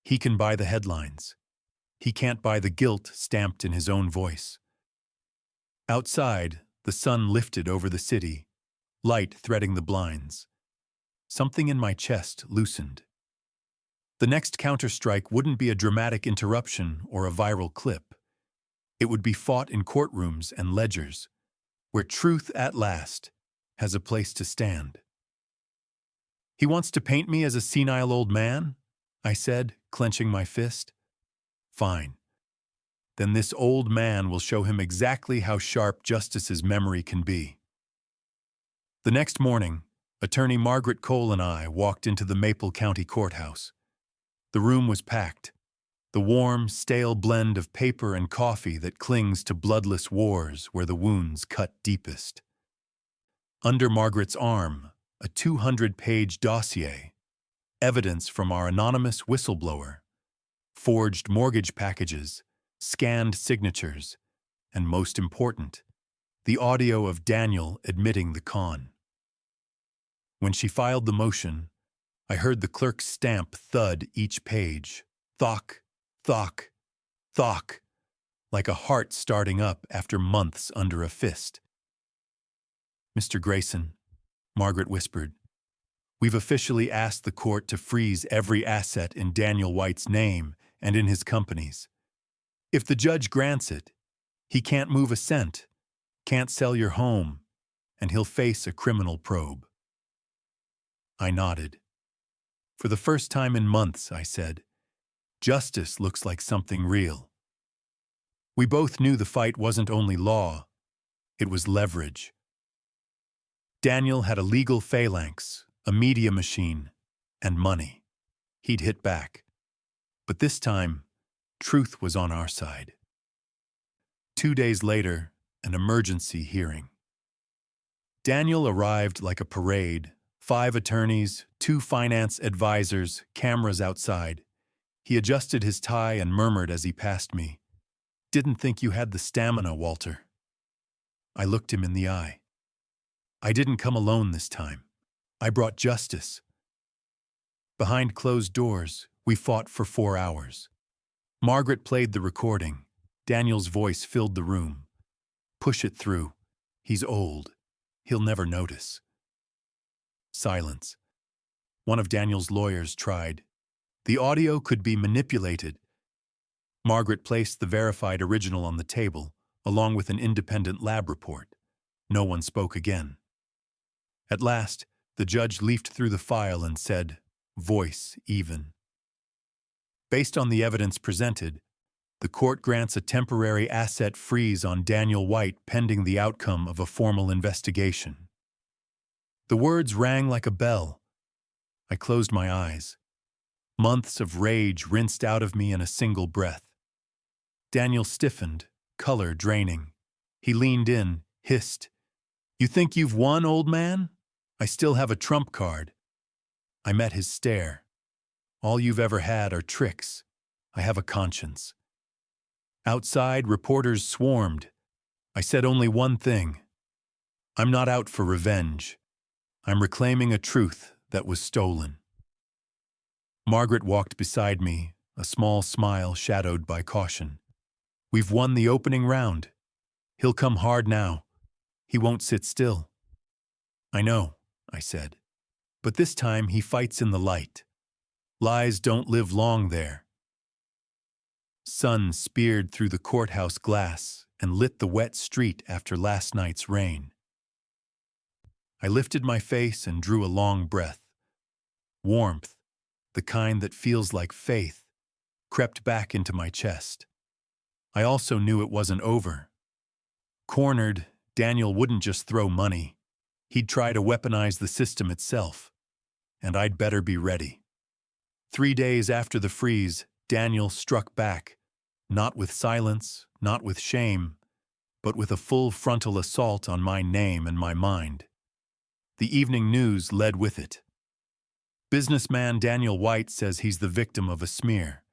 He can buy the headlines. He can't buy the guilt stamped in his own voice. Outside, the sun lifted over the city, light threading the blinds. Something in my chest loosened. The next counterstrike wouldn't be a dramatic interruption or a viral clip. It would be fought in courtrooms and ledgers, where truth at last has a place to stand. "He wants to paint me as a senile old man?" I said, clenching my fist. "Fine. Then this old man will show him exactly how sharp justice's memory can be." The next morning, Attorney Margaret Cole and I walked into the Maple County Courthouse. The room was packed, the warm, stale blend of paper and coffee that clings to bloodless wars where the wounds cut deepest. Under Margaret's arm, a 200-page dossier, evidence from our anonymous whistleblower, forged mortgage packages, scanned signatures, and most important, the audio of Daniel admitting the con. When she filed the motion, I heard the clerk's stamp thud each page, thock, thock, thock, like a heart starting up after months under a fist. "Mr. Grayson," Margaret whispered, "we've officially asked the court to freeze every asset in Daniel White's name and in his company's. If the judge grants it, he can't move a cent, can't sell your home, and he'll face a criminal probe." I nodded. "For the first time in months," I said, "justice looks like something real." We both knew the fight wasn't only law, it was leverage. Daniel had a legal phalanx, a media machine, and money. He'd hit back. But this time, truth was on our side. 2 days later, an emergency hearing. Daniel arrived like a parade, 5 attorneys, 2 finance advisors, cameras outside. He adjusted his tie and murmured as he passed me, "Didn't think you had the stamina, Walter." I looked him in the eye. I didn't come alone this time. I brought justice. Behind closed doors, we fought for 4 hours. Margaret played the recording. Daniel's voice filled the room. "Push it through. He's old. He'll never notice." Silence. One of Daniel's lawyers tried. The audio could be manipulated. Margaret placed the verified original on the table, along with an independent lab report. No one spoke again. At last, the judge leafed through the file and said, voice even. Based on the evidence presented, the court grants a temporary asset freeze on Daniel White pending the outcome of a formal investigation. The words rang like a bell. I closed my eyes. Months of rage rinsed out of me in a single breath. Daniel stiffened, color draining. He leaned in, hissed, "You think you've won, old man? I still have a trump card." I met his stare. All you've ever had are tricks. I have a conscience. Outside, reporters swarmed. I said only one thing. I'm not out for revenge. I'm reclaiming a truth that was stolen. Margaret walked beside me, a small smile shadowed by caution. We've won the opening round. He'll come hard now. He won't sit still. I know, I said. But this time he fights in the light. Lies don't live long there. Sun speared through the courthouse glass and lit the wet street after last night's rain. I lifted my face and drew a long breath. Warmth, the kind that feels like faith, crept back into my chest. I also knew it wasn't over. Cornered, Daniel wouldn't just throw money. He'd try to weaponize the system itself. And I'd better be ready. 3 days after the freeze, Daniel struck back, not with silence, not with shame, but with a full frontal assault on my name and my mind. The evening news led with it. Businessman Daniel White says he's the victim of a smear.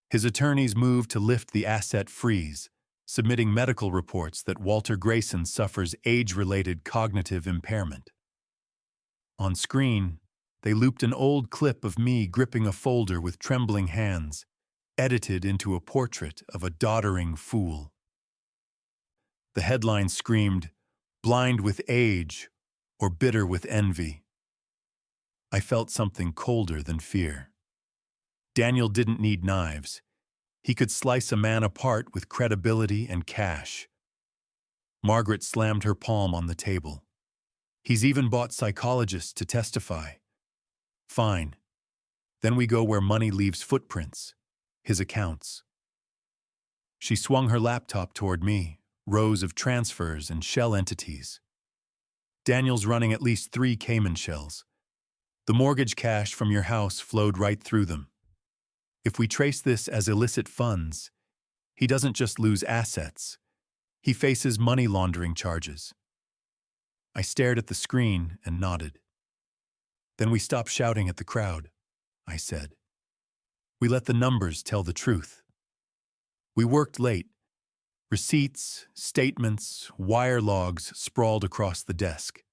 His attorneys moved to lift the asset freeze, submitting medical reports that Walter Grayson suffers age-related cognitive impairment. On screen, they looped an old clip of me gripping a folder with trembling hands, edited into a portrait of a doddering fool. The headline screamed, "Blind with age or bitter with envy." I felt something colder than fear. Daniel didn't need knives. He could slice a man apart with credibility and cash. Margaret slammed her palm on the table. He's even bought psychologists to testify. Fine. Then we go where money leaves footprints, his accounts. She swung her laptop toward me, rows of transfers and shell entities. Daniel's running at least 3 Cayman shells. The mortgage cash from your house flowed right through them. If we trace this as illicit funds, he doesn't just lose assets. He faces money laundering charges. I stared at the screen and nodded. Then we stopped shouting at the crowd, I said. We let the numbers tell the truth. We worked late. Receipts, statements, wire logs sprawled across the desk.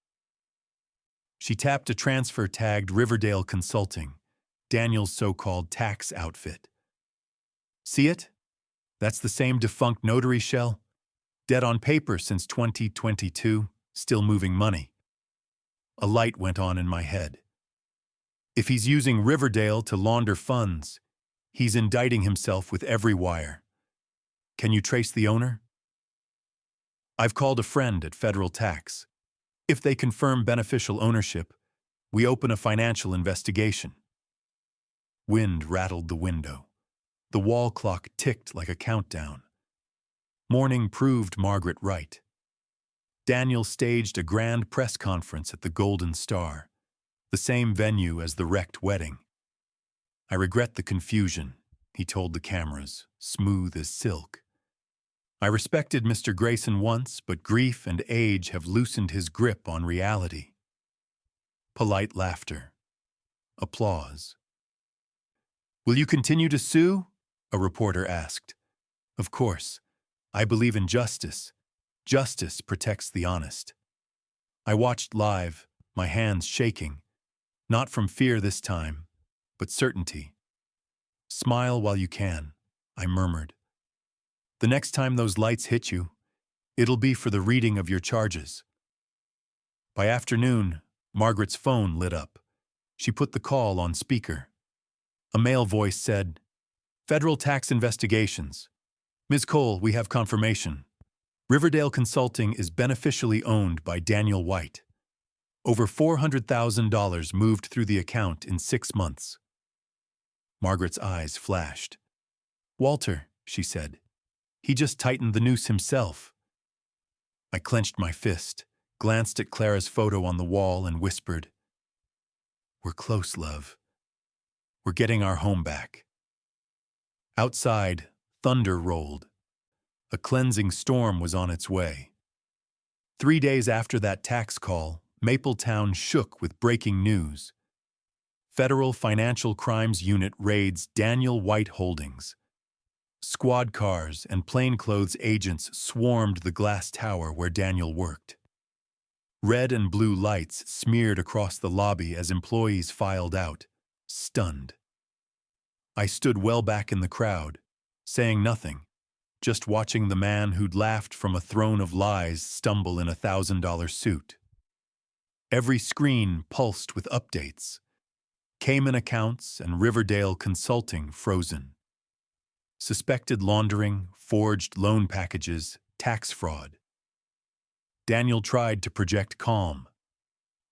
She tapped a transfer tagged Riverdale Consulting, Daniel's so-called tax outfit. See it? That's the same defunct notary shell. Dead on paper since 2022, still moving money. A light went on in my head. If he's using Riverdale to launder funds, he's indicting himself with every wire. Can you trace the owner? I've called a friend at federal tax. If they confirm beneficial ownership, we open a financial investigation. Wind rattled the window. The wall clock ticked like a countdown. Morning proved Margaret right. Daniel staged a grand press conference at the Golden Star, the same venue as the wrecked wedding. I regret the confusion, he told the cameras, smooth as silk. I respected Mr. Grayson once, but grief and age have loosened his grip on reality. Polite laughter. Applause. Will you continue to sue? A reporter asked. Of course. I believe in justice. Justice protects the honest. I watched live, my hands shaking. Not from fear this time, but certainty. Smile while you can, I murmured. The next time those lights hit you, it'll be for the reading of your charges. By afternoon, Margaret's phone lit up. She put the call on speaker. A male voice said, Federal Tax Investigations. Ms. Cole, we have confirmation. Riverdale Consulting is beneficially owned by Daniel White. Over $400,000 moved through the account in 6 months. Margaret's eyes flashed. Walter, she said. He just tightened the noose himself. I clenched my fist, glanced at Clara's photo on the wall and whispered, We're close, love. We're getting our home back. Outside, thunder rolled. A cleansing storm was on its way. 3 days after that tax call, Mapletown shook with breaking news. Federal Financial Crimes Unit raids Daniel White Holdings. Squad cars and plainclothes agents swarmed the glass tower where Daniel worked. Red and blue lights smeared across the lobby as employees filed out, stunned. I stood well back in the crowd, saying nothing, just watching the man who'd laughed from a throne of lies stumble in a $1,000 suit. Every screen pulsed with updates. Cayman accounts and Riverdale Consulting frozen. Suspected laundering, forged loan packages, tax fraud. Daniel tried to project calm.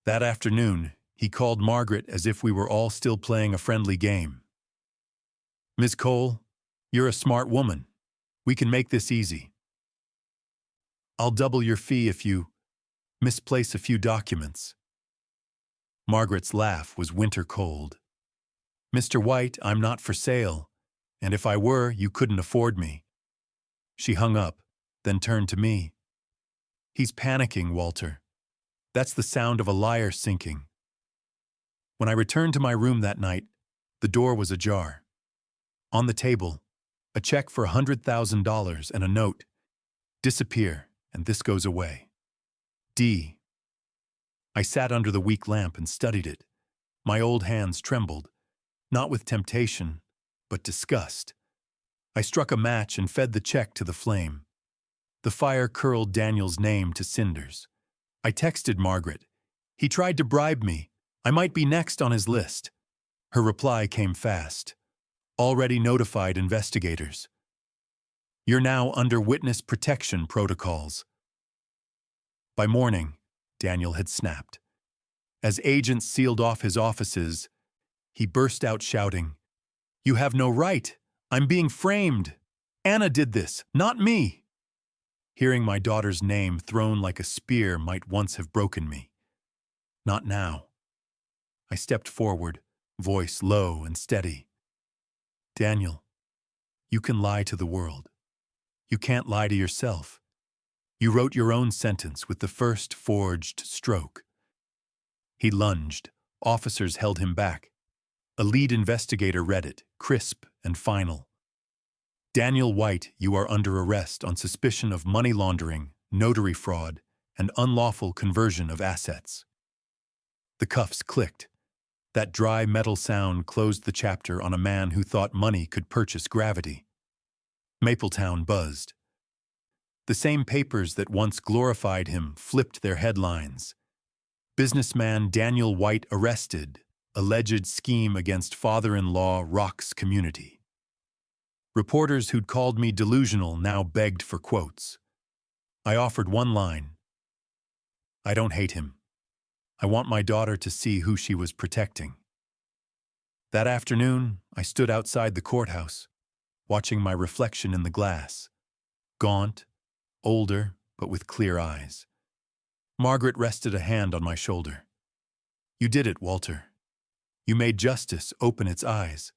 That afternoon, he called Margaret as if we were all still playing a friendly game. "Ms. Cole, you're a smart woman. We can make this easy. I'll double your fee if you misplace a few documents." Margaret's laugh was winter cold. "Mr. White, I'm not for sale, and if I were, you couldn't afford me." She hung up, then turned to me. "He's panicking, Walter. That's the sound of a liar sinking." When I returned to my room that night, the door was ajar. On the table, a check for $100,000 and a note. "Disappear, and this goes away. D." I sat under the weak lamp and studied it. My old hands trembled, not with temptation, but disgust. I struck a match and fed the check to the flame. The fire curled Daniel's name to cinders. I texted Margaret. "He tried to bribe me. I might be next on his list." Her reply came fast. "Already notified investigators. You're now under witness protection protocols." By morning, Daniel had snapped. As agents sealed off his offices, he burst out shouting, "You have no right! I'm being framed! Anna did this, not me!" Hearing my daughter's name thrown like a spear might once have broken me. Not now. I stepped forward, voice low and steady. "Daniel, you can lie to the world. You can't lie to yourself. You wrote your own sentence with the first forged stroke." He lunged. Officers held him back. A lead investigator read it, crisp and final. "Daniel White, you are under arrest on suspicion of money laundering, notary fraud, and unlawful conversion of assets." The cuffs clicked. That dry metal sound closed the chapter on a man who thought money could purchase gravity. Mapletown buzzed. The same papers that once glorified him flipped their headlines. "Businessman Daniel White arrested. Alleged scheme against father-in-law rocks community." Reporters who'd called me delusional now begged for quotes. I offered one line. "I don't hate him. I want my daughter to see who she was protecting." That afternoon, I stood outside the courthouse, watching my reflection in the glass. Gaunt, older, but with clear eyes. Margaret rested a hand on my shoulder. "You did it, Walter. You made justice open its eyes."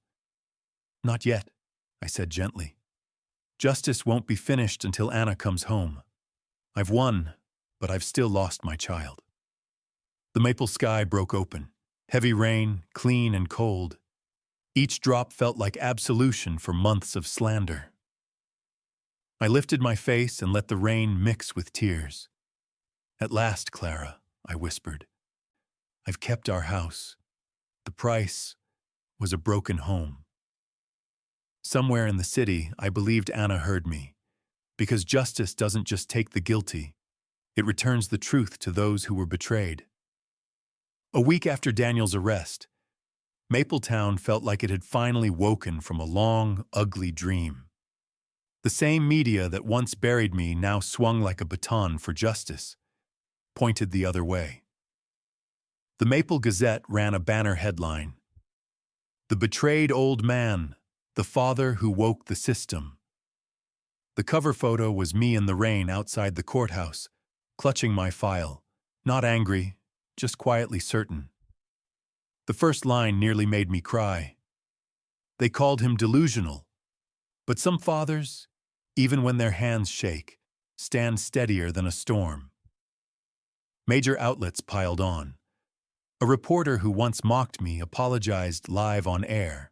"Not yet," I said gently. "Justice won't be finished until Anna comes home. I've won, but I've still lost my child." The maple sky broke open. Heavy rain, clean and cold. Each drop felt like absolution for months of slander. I lifted my face and let the rain mix with tears. "At last, Clara," I whispered. "I've kept our house. The price was a broken home." Somewhere in the city, I believed Anna heard me. Because justice doesn't just take the guilty, it returns the truth to those who were betrayed. A week after Daniel's arrest, Mapletown felt like it had finally woken from a long, ugly dream. The same media that once buried me now swung like a baton for justice, pointed the other way. The Maple Gazette ran a banner headline, "The Betrayed Old Man, the Father Who Woke the System." The cover photo was me in the rain outside the courthouse, clutching my file, not angry, just quietly certain. The first line nearly made me cry. They called him delusional, but some fathers, even when their hands shake, stand steadier than a storm. Major outlets piled on. A reporter who once mocked me apologized live on air.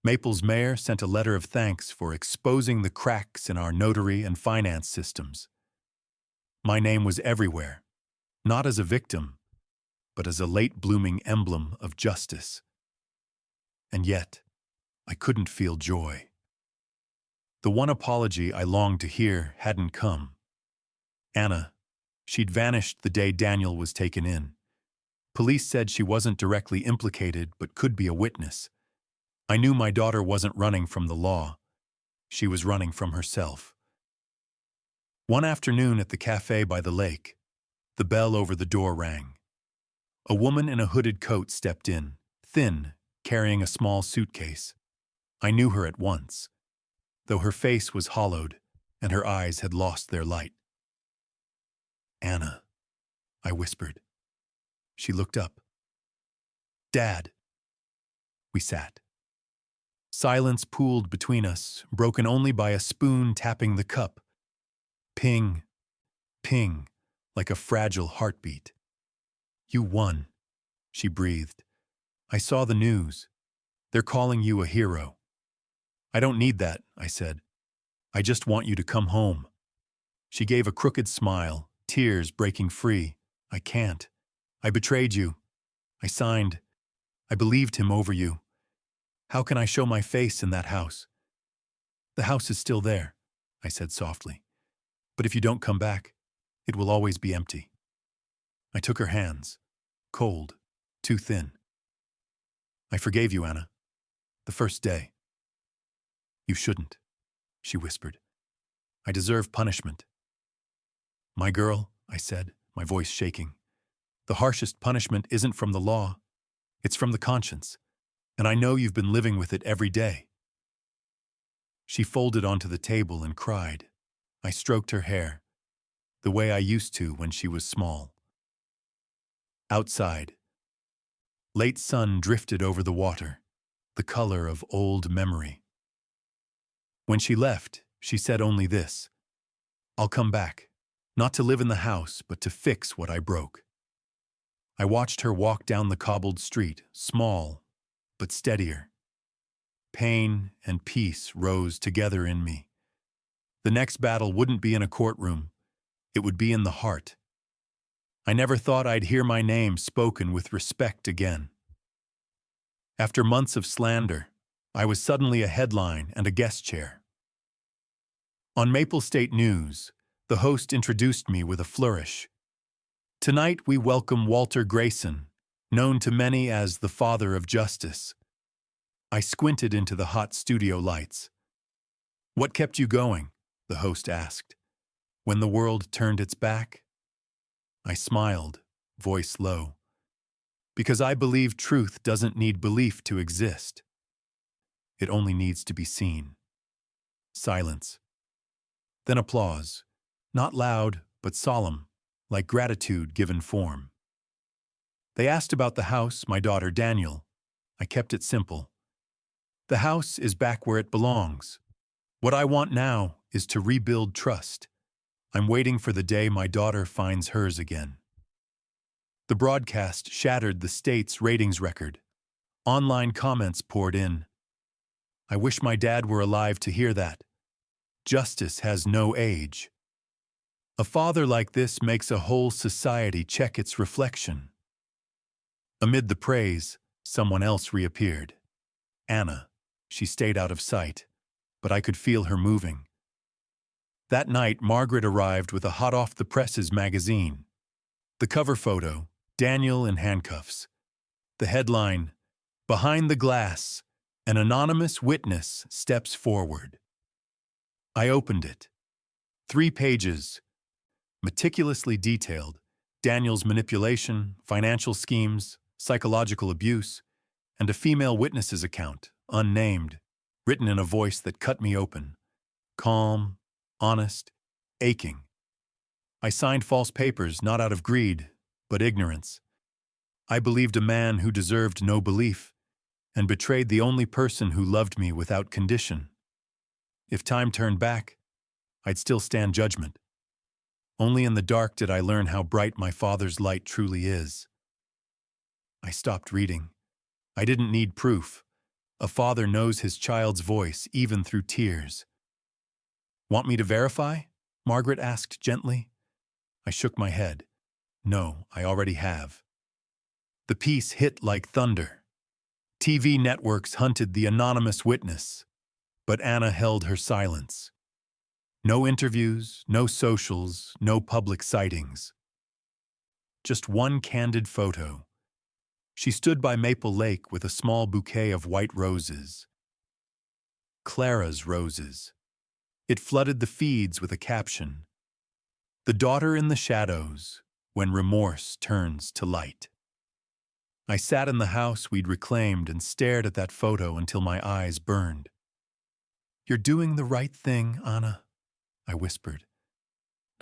Maple's mayor sent a letter of thanks for exposing the cracks in our notary and finance systems. My name was everywhere, not as a victim, but as a late-blooming emblem of justice. And yet, I couldn't feel joy. The one apology I longed to hear hadn't come. Anna, she'd vanished the day Daniel was taken in. Police said she wasn't directly implicated but could be a witness. I knew my daughter wasn't running from the law. She was running from herself. One afternoon at the cafe by the lake, the bell over the door rang. A woman in a hooded coat stepped in, thin, carrying a small suitcase. I knew her at once, though her face was hollowed and her eyes had lost their light. "Anna," I whispered. She looked up. "Dad." We sat. Silence pooled between us, broken only by a spoon tapping the cup. Ping, ping, like a fragile heartbeat. "You won," she breathed. "I saw the news. They're calling you a hero." "I don't need that," I said. "I just want you to come home." She gave a crooked smile, tears breaking free. "I can't. I betrayed you. I signed. I believed him over you. How can I show my face in that house?" "The house is still there," I said softly. "But if you don't come back, it will always be empty." I took her hands, cold, too thin. "I forgave you, Anna. The first day." "You shouldn't," she whispered. "I deserve punishment." "My girl," I said, my voice shaking, "the harshest punishment isn't from the law. It's from the conscience. And I know you've been living with it every day." She folded onto the table and cried. I stroked her hair, the way I used to when she was small. Outside, late sun drifted over the water, the color of old memory. When she left, she said only this: "I'll come back, not to live in the house, but to fix what I broke." I watched her walk down the cobbled street, small, but steadier. Pain and peace rose together in me. The next battle wouldn't be in a courtroom. It would be in the heart. I never thought I'd hear my name spoken with respect again. After months of slander, I was suddenly a headline and a guest chair. On Maple State News, the host introduced me with a flourish. "Tonight we welcome Walter Grayson, known to many as the Father of Justice." I squinted into the hot studio lights. "What kept you going?" the host asked. "When the world turned its back?" I smiled, voice low. "Because I believe truth doesn't need belief to exist. It only needs to be seen." Silence. Then applause, not loud, but solemn, like gratitude given form. They asked about the house, my daughter Daniel. I kept it simple. "The house is back where it belongs. What I want now is to rebuild trust. I'm waiting for the day my daughter finds hers again." The broadcast shattered the state's ratings record. Online comments poured in. "I wish my dad were alive to hear that. Justice has no age. A father like this makes a whole society check its reflection." Amid the praise, someone else reappeared. Anna. She stayed out of sight, but I could feel her moving. That night, Margaret arrived with a hot-off-the-presses magazine. The cover photo, Daniel in handcuffs. The headline, "Behind the Glass, an anonymous witness steps forward." I opened it. 3 pages, meticulously detailed: Daniel's manipulation, financial schemes, psychological abuse, and a female witness's account, unnamed, written in a voice that cut me open. Calm, honest, aching. I signed false papers not out of greed, but ignorance. I believed a man who deserved no belief, and betrayed the only person who loved me without condition. If time turned back, I'd still stand judgment. Only in the dark did I learn how bright my Father's light truly is. I stopped reading. I didn't need proof. A father knows his child's voice, even through tears. Want me to verify? Margaret asked gently. I shook my head. No, I already have. The piece hit like thunder. TV networks hunted the anonymous witness, but Anna held her silence. No interviews, no socials, no public sightings. Just one candid photo. She stood by Maple Lake with a small bouquet of white roses. Clara's roses. It flooded the feeds with a caption, "The daughter in the shadows, when remorse turns to light." I sat in the house we'd reclaimed and stared at that photo until my eyes burned. "You're doing the right thing, Anna," I whispered.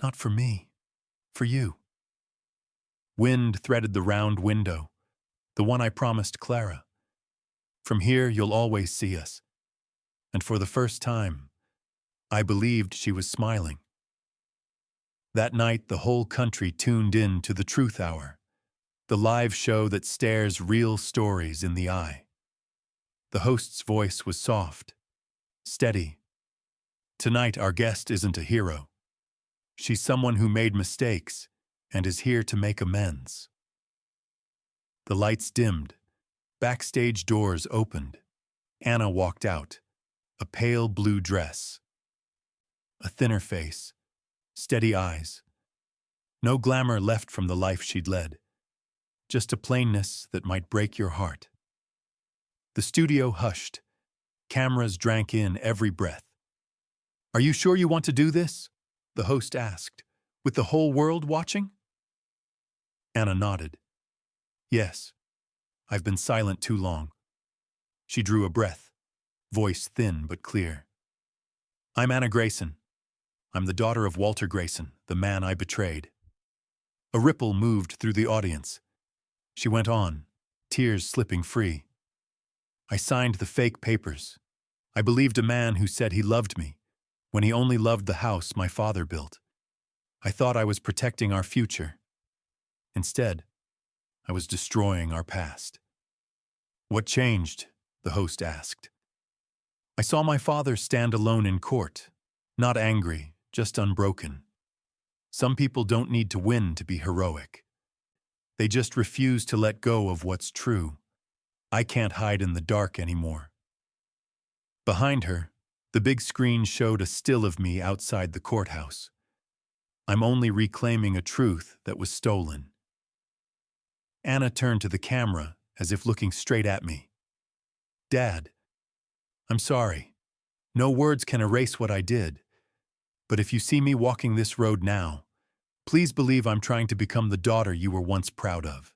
"Not for me, for you." Wind threaded the round window, the one I promised Clara. "From here, you'll always see us." And for the first time, I believed she was smiling. That night, the whole country tuned in to the Truth Hour, the live show that stares real stories in the eye. The host's voice was soft, steady. "Tonight, our guest isn't a hero. She's someone who made mistakes and is here to make amends." The lights dimmed. Backstage doors opened. Anna walked out, a pale blue dress. A thinner face, steady eyes. No glamour left from the life she'd led. Just a plainness that might break your heart. The studio hushed. Cameras drank in every breath. "Are you sure you want to do this?" the host asked, "with the whole world watching?" Anna nodded. "Yes. I've been silent too long." She drew a breath, voice thin but clear. "I'm Anna Grayson. I'm the daughter of Walter Grayson, the man I betrayed." A ripple moved through the audience. She went on, tears slipping free. "I signed the fake papers. I believed a man who said he loved me, when he only loved the house my father built. I thought I was protecting our future. Instead, I was destroying our past." "What changed?" the host asked. "I saw my father stand alone in court, not angry, just unbroken. Some people don't need to win to be heroic. They just refuse to let go of what's true. I can't hide in the dark anymore." Behind her, the big screen showed a still of me outside the courthouse. I'm only reclaiming a truth that was stolen. Anna turned to the camera as if looking straight at me. "Dad, I'm sorry. No words can erase what I did. But if you see me walking this road now, please believe I'm trying to become the daughter you were once proud of."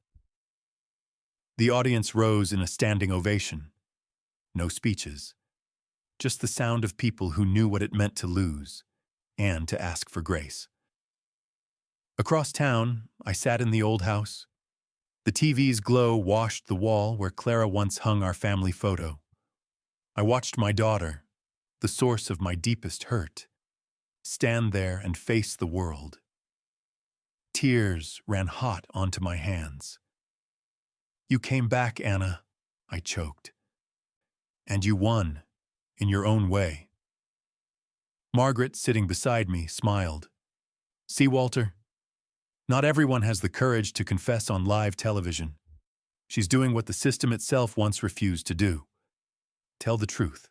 The audience rose in a standing ovation. No speeches. Just the sound of people who knew what it meant to lose and to ask for grace. Across town, I sat in the old house. The TV's glow washed the wall where Clara once hung our family photo. I watched my daughter, the source of my deepest hurt, stand there and face the world. Tears ran hot onto my hands. "You came back, Anna," I choked. "And you won, in your own way." Margaret, sitting beside me, smiled. "See, Walter? Not everyone has the courage to confess on live television. She's doing what the system itself once refused to do. Tell the truth."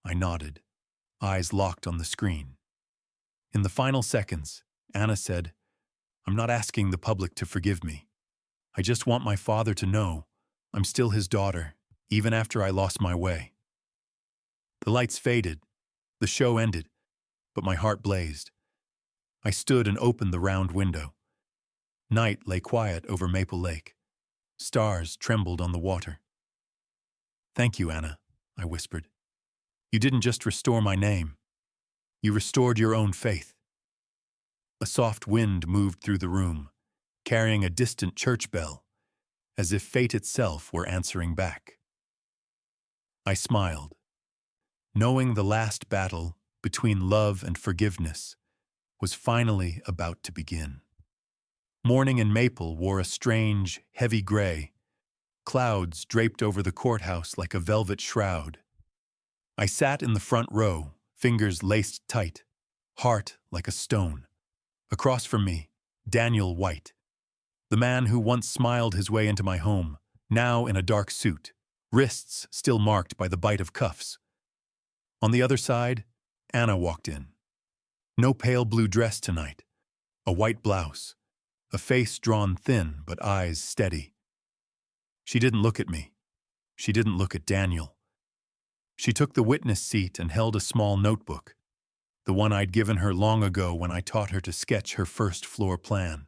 I nodded, eyes locked on the screen. In the final seconds, Anna said, "I'm not asking the public to forgive me. I just want my father to know I'm still his daughter, even after I lost my way." The lights faded, the show ended, but my heart blazed. I stood and opened the round window. Night lay quiet over Maple Lake. Stars trembled on the water. "Thank you, Anna," I whispered. "You didn't just restore my name. You restored your own faith." A soft wind moved through the room, carrying a distant church bell, as if fate itself were answering back. I smiled, knowing the last battle between love and forgiveness was finally about to begin. Morning in Maple wore a strange, heavy gray. Clouds draped over the courthouse like a velvet shroud. I sat in the front row, fingers laced tight, heart like a stone. Across from me, Daniel White, the man who once smiled his way into my home, now in a dark suit, wrists still marked by the bite of cuffs. On the other side, Anna walked in. No pale blue dress tonight, a white blouse, a face drawn thin but eyes steady. She didn't look at me. She didn't look at Daniel. She took the witness seat and held a small notebook, the one I'd given her long ago when I taught her to sketch her first floor plan.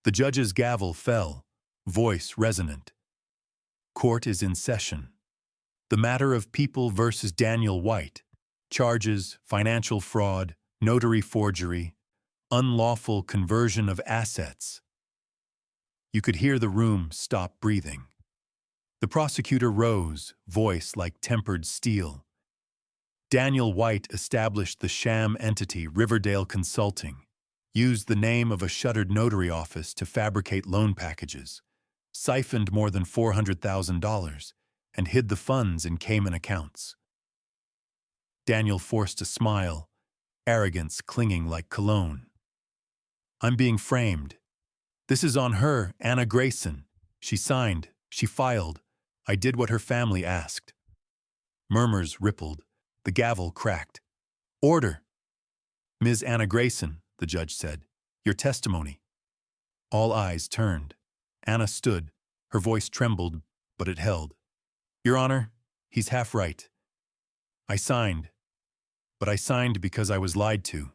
The judge's gavel fell, voice resonant. Court is in session. The matter of People versus Daniel White. Charges, financial fraud, notary forgery, unlawful conversion of assets. You could hear the room stop breathing. The prosecutor rose, voice like tempered steel. Daniel White established the sham entity Riverdale Consulting, used the name of a shuttered notary office to fabricate loan packages, siphoned more than $400,000, and hid the funds in Cayman accounts. Daniel forced a smile, arrogance clinging like cologne. I'm being framed. This is on her, Anna Grayson. She signed, she filed. I did what her family asked. Murmurs rippled. The gavel cracked. Order! Ms. Anna Grayson, the judge said, your testimony. All eyes turned. Anna stood. Her voice trembled, but it held. Your Honor, he's half right. I signed, but I signed because I was lied to.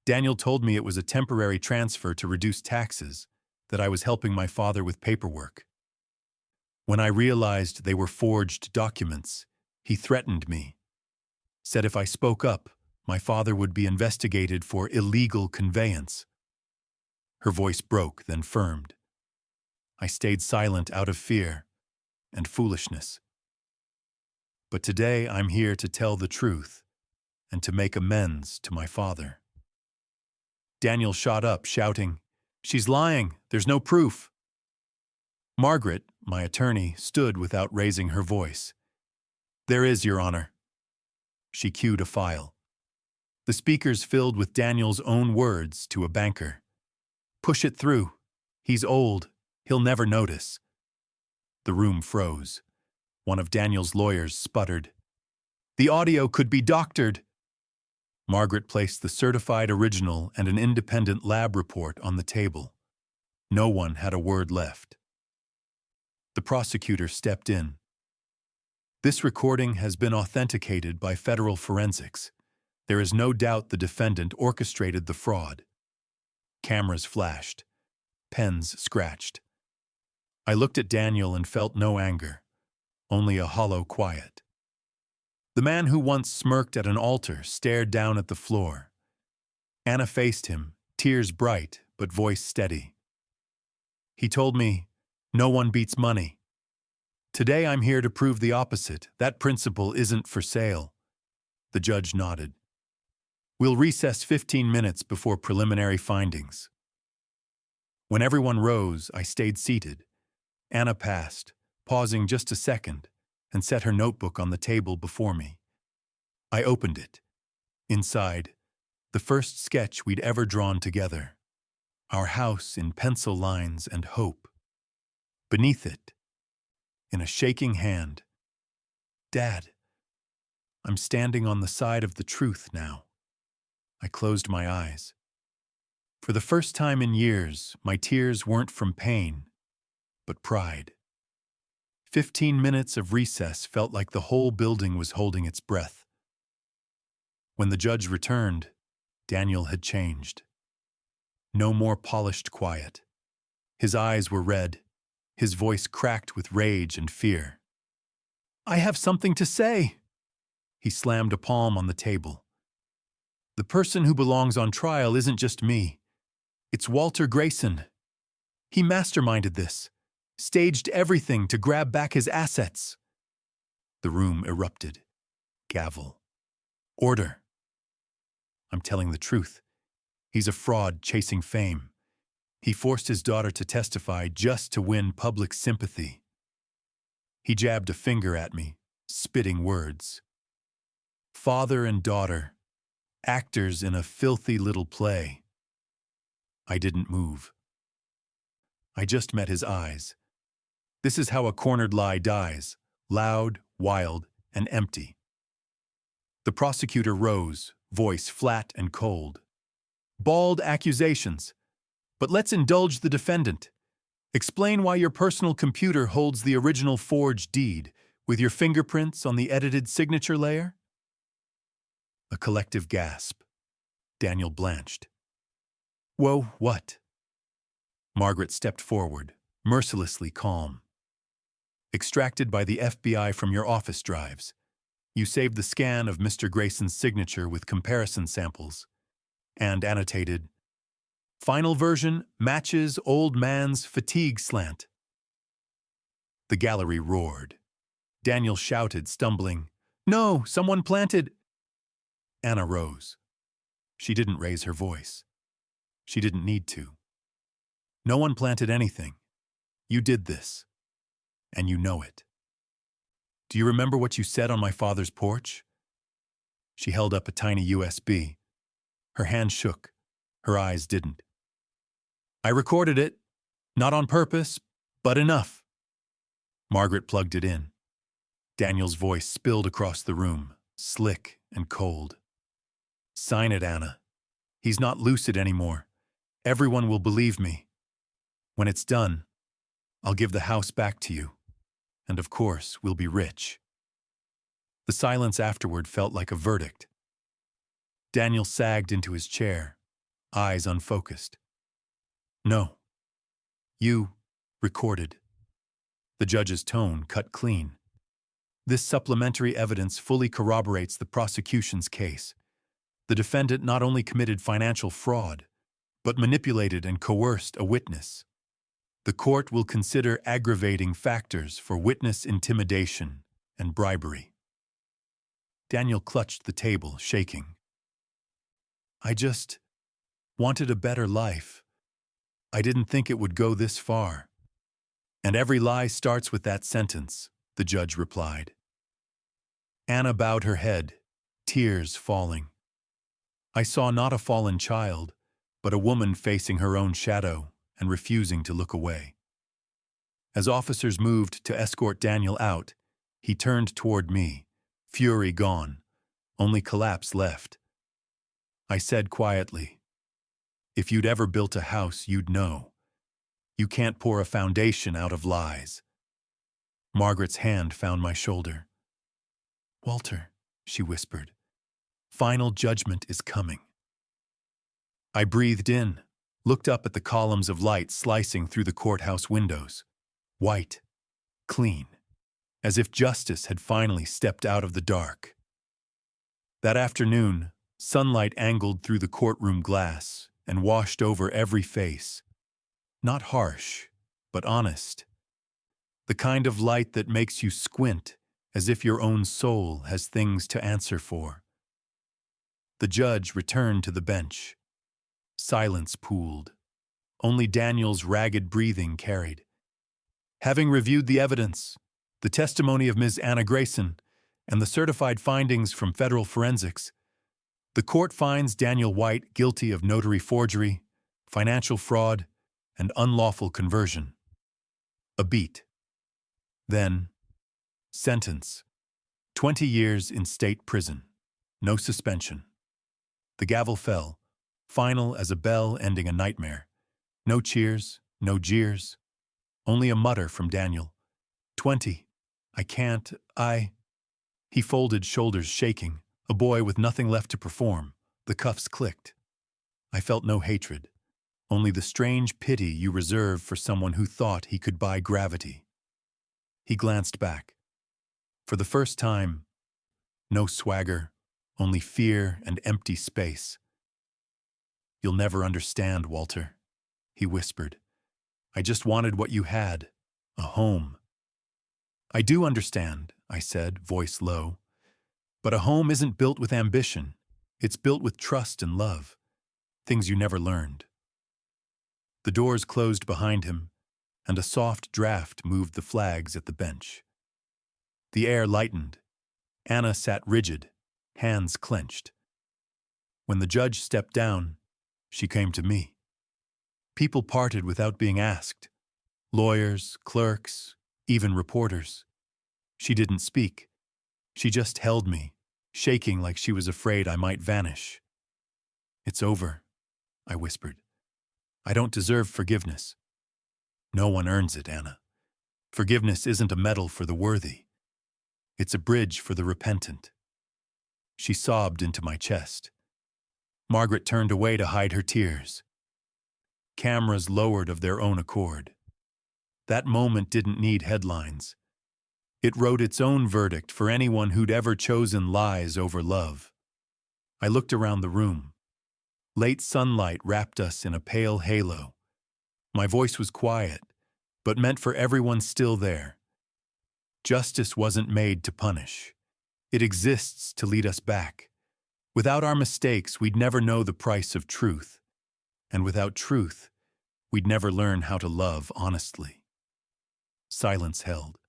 Daniel told me it was a temporary transfer to reduce taxes, that I was helping my father with paperwork. When I realized they were forged documents, he threatened me. Said if I spoke up, my father would be investigated for illegal conveyance. Her voice broke, then firmed. I stayed silent out of fear and foolishness. But today I'm here to tell the truth and to make amends to my father. Daniel shot up, shouting, She's lying, there's no proof. Margaret, my attorney, stood without raising her voice. There is, Your Honor. She cued a file. The speakers filled with Daniel's own words to a banker. Push it through. He's old. He'll never notice. The room froze. One of Daniel's lawyers sputtered. The audio could be doctored. Margaret placed the certified original and an independent lab report on the table. No one had a word left. The prosecutor stepped in. This recording has been authenticated by federal forensics. There is no doubt the defendant orchestrated the fraud. Cameras flashed. Pens scratched. I looked at Daniel and felt no anger, only a hollow quiet. The man who once smirked at an altar stared down at the floor. Anna faced him, tears bright but voice steady. He told me, no one beats money. Today I'm here to prove the opposite. That principle isn't for sale. The judge nodded. We'll recess 15 minutes before preliminary findings. When everyone rose, I stayed seated. Anna passed, pausing just a second, and set her notebook on the table before me. I opened it. Inside, the first sketch we'd ever drawn together. Our house in pencil lines and hope. Beneath it, in a shaking hand, Dad, I'm standing on the side of the truth now. I closed my eyes. For the first time in years, my tears weren't from pain, but pride. 15 minutes of recess felt like the whole building was holding its breath. When the judge returned, Daniel had changed. No more polished quiet. His eyes were red, his voice cracked with rage and fear. I have something to say. He slammed a palm on the table. The person who belongs on trial isn't just me. It's Walter Grayson. He masterminded this, staged everything to grab back his assets. The room erupted. Gavel. Order. I'm telling the truth. He's a fraud chasing fame. He forced his daughter to testify just to win public sympathy. He jabbed a finger at me, spitting words. Father and daughter, actors in a filthy little play. I didn't move. I just met his eyes. This is how a cornered lie dies, loud, wild, and empty. The prosecutor rose, voice flat and cold. Bald accusations. But let's indulge the defendant. Explain why your personal computer holds the original forged deed with your fingerprints on the edited signature layer? A collective gasp. Daniel blanched. Whoa, what? Margaret stepped forward, mercilessly calm. Extracted by the FBI from your office drives. You saved the scan of Mr. Grayson's signature with comparison samples. And annotated, final version matches old man's fatigue slant. The gallery roared. Daniel shouted, stumbling, No, someone planted. Anna rose. She didn't raise her voice. She didn't need to. No one planted anything. You did this. And you know it. Do you remember what you said on my father's porch? She held up a tiny USB. Her hand shook. Her eyes didn't. I recorded it. Not on purpose, but enough. Margaret plugged it in. Daniel's voice spilled across the room, slick and cold. Sign it, Anna. He's not lucid anymore. Everyone will believe me. When it's done, I'll give the house back to you. And of course, we'll be rich. The silence afterward felt like a verdict. Daniel sagged into his chair, eyes unfocused. No. You recorded. The judge's tone cut clean. This supplementary evidence fully corroborates the prosecution's case. The defendant not only committed financial fraud, but manipulated and coerced a witness. The court will consider aggravating factors for witness intimidation and bribery. Daniel clutched the table, shaking. I just wanted a better life. I didn't think it would go this far. And every lie starts with that sentence, the judge replied. Anna bowed her head, tears falling. I saw not a fallen child, but a woman facing her own shadow and refusing to look away. As officers moved to escort Daniel out, he turned toward me, fury gone, only collapse left. I said quietly, if you'd ever built a house, you'd know. You can't pour a foundation out of lies. Margaret's hand found my shoulder. Walter, she whispered, final judgment is coming. I breathed in, looked up at the columns of light slicing through the courthouse windows. White, clean, as if justice had finally stepped out of the dark. That afternoon, sunlight angled through the courtroom glass and washed over every face. Not harsh, but honest. The kind of light that makes you squint as if your own soul has things to answer for. The judge returned to the bench. Silence pooled. Only Daniel's ragged breathing carried. Having reviewed the evidence, the testimony of Ms. Anna Grayson, and the certified findings from federal forensics, the court finds Daniel White guilty of notary forgery, financial fraud, and unlawful conversion. A beat. Then, sentence. 20 years in state prison. No suspension. The gavel fell, final as a bell ending a nightmare. No cheers, no jeers. Only a mutter from Daniel. 20. I can't, He folded, shoulders shaking, a boy with nothing left to perform. The cuffs clicked. I felt no hatred, only the strange pity you reserve for someone who thought he could buy gravity. He glanced back. For the first time, no swagger, only fear and empty space. You'll never understand, Walter, he whispered. I just wanted what you had, a home. I do understand, I said, voice low. But a home isn't built with ambition. It's built with trust and love, things you never learned. The doors closed behind him, and a soft draft moved the flags at the bench. The air lightened. Anna sat rigid, hands clenched. When the judge stepped down, she came to me. People parted without being asked. Lawyers, clerks, even reporters. She didn't speak. She just held me, shaking like she was afraid I might vanish. "It's over," I whispered. "I don't deserve forgiveness." "No one earns it, Anna. Forgiveness isn't a medal for the worthy. It's a bridge for the repentant." She sobbed into my chest. Margaret turned away to hide her tears. Cameras lowered of their own accord. That moment didn't need headlines. It wrote its own verdict for anyone who'd ever chosen lies over love. I looked around the room. Late sunlight wrapped us in a pale halo. My voice was quiet, but meant for everyone still there. Justice wasn't made to punish. It exists to lead us back. Without our mistakes, we'd never know the price of truth. And without truth, we'd never learn how to love honestly. Silence held.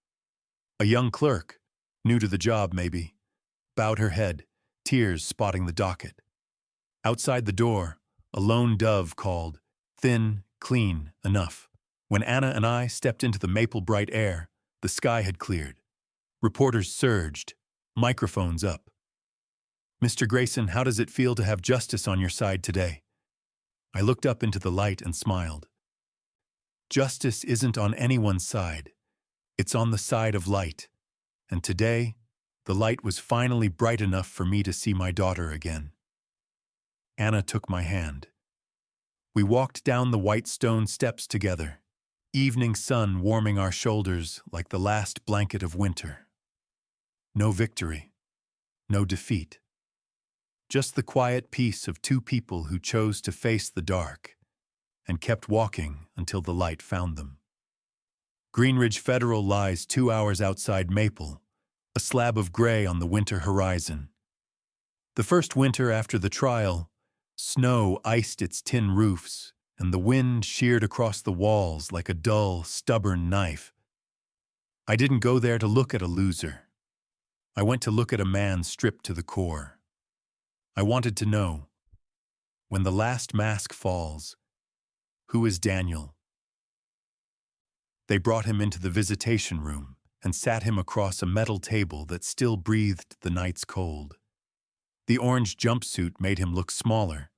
A young clerk, new to the job maybe, bowed her head, tears spotting the docket. Outside the door, a lone dove called, "Thin, clean, enough." When Anna and I stepped into the maple bright air, the sky had cleared. Reporters surged, microphones up. "Mr. Grayson, how does it feel to have justice on your side today?" I looked up into the light and smiled. Justice isn't on anyone's side. It's on the side of light. And today, the light was finally bright enough for me to see my daughter again. Anna took my hand. We walked down the white stone steps together, evening sun warming our shoulders like the last blanket of winter. No victory, no defeat. Just the quiet peace of two people who chose to face the dark and kept walking until the light found them. Greenridge Federal lies 2 hours outside Maple, a slab of gray on the winter horizon. The first winter after the trial, snow iced its tin roofs, and the wind sheared across the walls like a dull, stubborn knife. I didn't go there to look at a loser. I went to look at a man stripped to the core. I wanted to know, when the last mask falls, who is Daniel? They brought him into the visitation room and sat him across a metal table that still breathed the night's cold. The orange jumpsuit made him look smaller,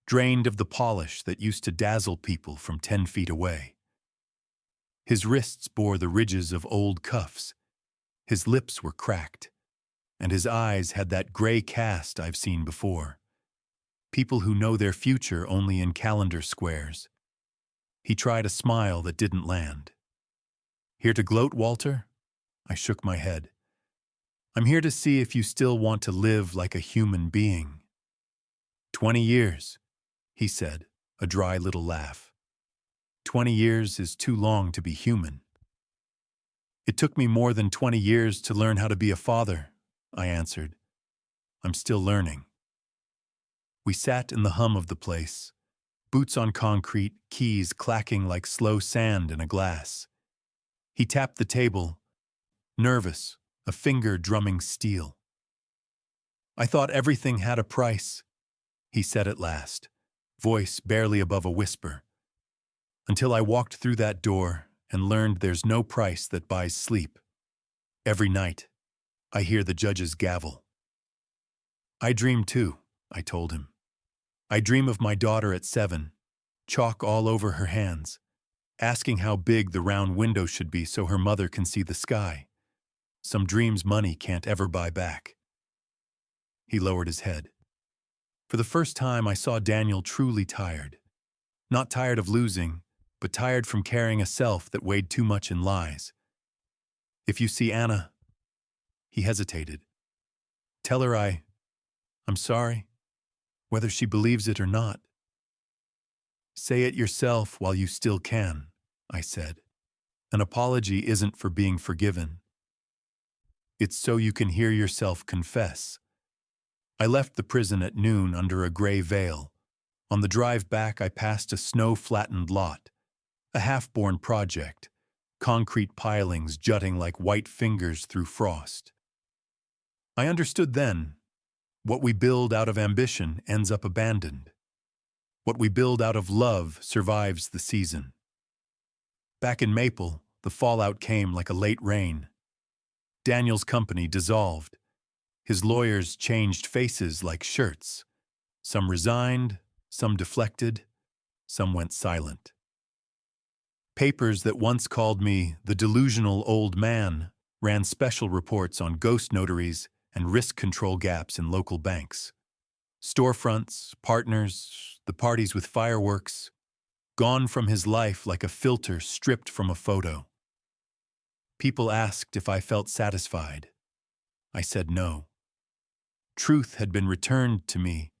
drained of the polish that used to dazzle people from 10 feet away. His wrists bore the ridges of old cuffs. His lips were cracked, and his eyes had that gray cast I've seen before. People who know their future only in calendar squares. He tried a smile that didn't land. "Here to gloat, Walter?" I shook my head. "I'm here to see if you still want to live like a human being." 20 years, he said, a dry little laugh. 20 years is too long to be human. "It took me more than 20 years to learn how to be a father," I answered. "I'm still learning." We sat in the hum of the place, boots on concrete, keys clacking like slow sand in a glass. He tapped the table, nervous, a finger drumming steel. "I thought everything had a price," he said at last, voice barely above a whisper. "Until I walked through that door and learned there's no price that buys sleep. Every night, I hear the judge's gavel." "I dream too," I told him. "I dream of my daughter at 7, chalk all over her hands, asking how big the round window should be so her mother can see the sky. Some dreams money can't ever buy back." He lowered his head. For the first time, I saw Daniel truly tired. Not tired of losing, but tired from carrying a self that weighed too much in lies. "If you see Anna," he hesitated, "tell her I'm sorry, whether she believes it or not." "Say it yourself while you still can," I said. "An apology isn't for being forgiven. It's so you can hear yourself confess." I left the prison at noon under a gray veil, On the drive back, I passed a snow-flattened lot, a half-born project, concrete pilings jutting like white fingers through frost. I understood then, what we build out of ambition ends up abandoned. What we build out of love survives the season. Back in Maple, the fallout came like a late rain. Daniel's company dissolved. His lawyers changed faces like shirts. Some resigned, some deflected, some went silent. Papers that once called me the delusional old man ran special reports on ghost notaries and risk control gaps in local banks. Storefronts, partners, the parties with fireworks, gone from his life like a filter stripped from a photo. People asked if I felt satisfied. I said no. Truth had been returned to me,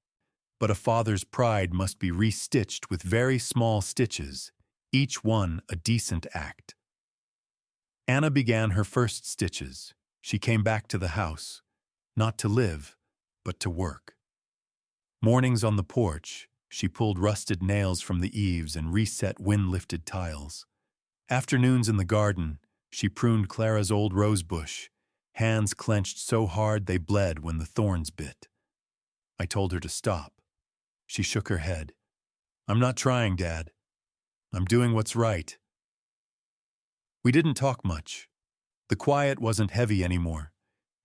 but a father's pride must be restitched with very small stitches, each one a decent act. Anna began her first stitches. She came back to the house, not to live, but to work. Mornings on the porch, she pulled rusted nails from the eaves and reset wind-lifted tiles. Afternoons in the garden, she pruned Clara's old rose bush, hands clenched so hard they bled when the thorns bit. I told her to stop. She shook her head. "I'm not trying, Dad. I'm doing what's right." We didn't talk much. The quiet wasn't heavy anymore.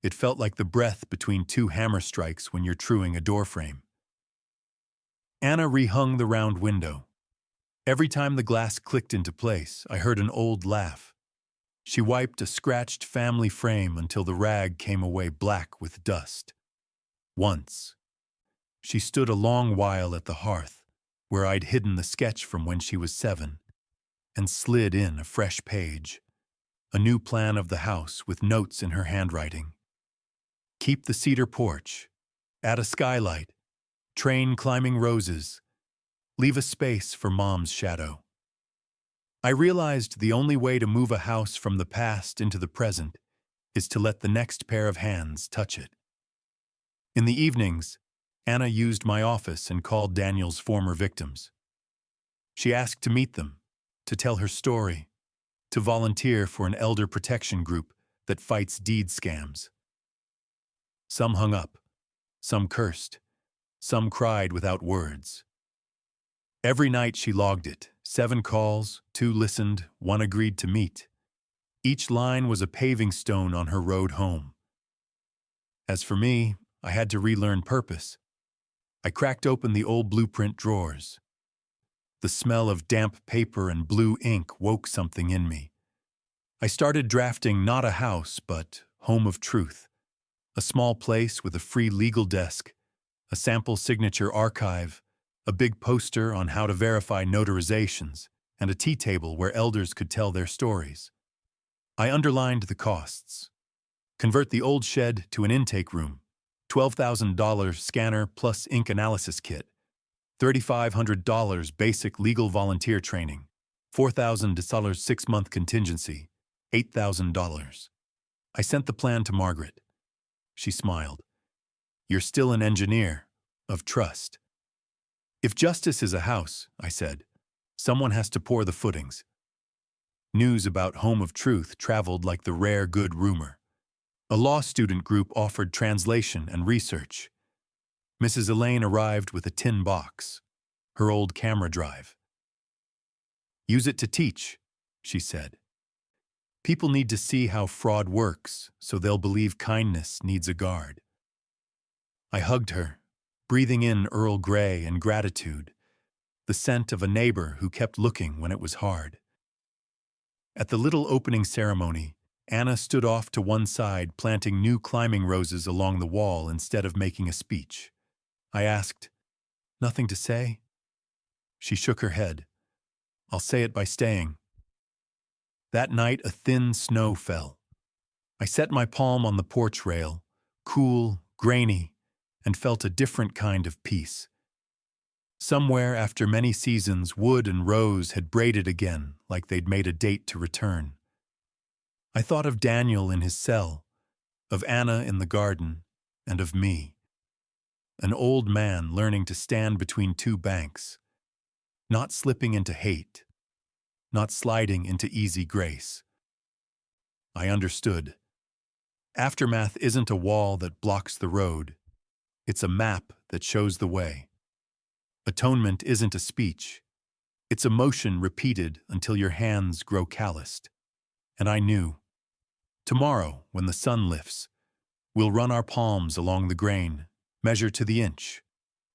It felt like the breath between two hammer strikes when you're truing a doorframe. Anna rehung the round window. Every time the glass clicked into place, I heard an old laugh. She wiped a scratched family frame until the rag came away black with dust. Once, she stood a long while at the hearth, where I'd hidden the sketch from when she was 7, and slid in a fresh page, a new plan of the house with notes in her handwriting. Keep the cedar porch, add a skylight, train climbing roses, leave a space for Mom's shadow. I realized the only way to move a house from the past into the present is to let the next pair of hands touch it. In the evenings, Anna used my office and called Daniel's former victims. She asked to meet them, to tell her story, to volunteer for an elder protection group that fights deed scams. Some hung up, some cursed, some cried without words. Every night she logged it, 7 calls, 2 listened, 1 agreed to meet. Each line was a paving stone on her road home. As for me, I had to relearn purpose. I cracked open the old blueprint drawers. The smell of damp paper and blue ink woke something in me. I started drafting not a house, but Home of Truth, a small place with a free legal desk, a sample signature archive, a big poster on how to verify notarizations, and a tea table where elders could tell their stories. I underlined the costs. Convert the old shed to an intake room, $12,000 scanner plus ink analysis kit, $3,500 basic legal volunteer training, $4,000 6-month contingency, $8,000. I sent the plan to Margaret. She smiled. "You're still an engineer, of trust." "If justice is a house," I said, "someone has to pour the footings." News about Home of Truth traveled like the rare good rumor. A law student group offered translation and research. Mrs. Elaine arrived with a tin box, her old camera drive. "Use it to teach," she said. "People need to see how fraud works, so they'll believe kindness needs a guard." I hugged her, breathing in Earl Grey and gratitude, the scent of a neighbor who kept looking when it was hard. At the little opening ceremony, Anna stood off to one side, planting new climbing roses along the wall instead of making a speech. I asked, "Nothing to say?" She shook her head. "I'll say it by staying." That night, a thin snow fell. I set my palm on the porch rail, cool, grainy, and felt a different kind of peace. Somewhere after many seasons, wood and rose had braided again, like they'd made a date to return. I thought of Daniel in his cell, of Anna in the garden, and of me. an old man learning to stand between two banks, not slipping into hate, not sliding into easy grace. I understood. Aftermath isn't a wall that blocks the road. It's a map that shows the way. Atonement isn't a speech. It's emotion repeated until your hands grow calloused. And I knew. Tomorrow, when the sun lifts, we'll run our palms along the grain, measure to the inch,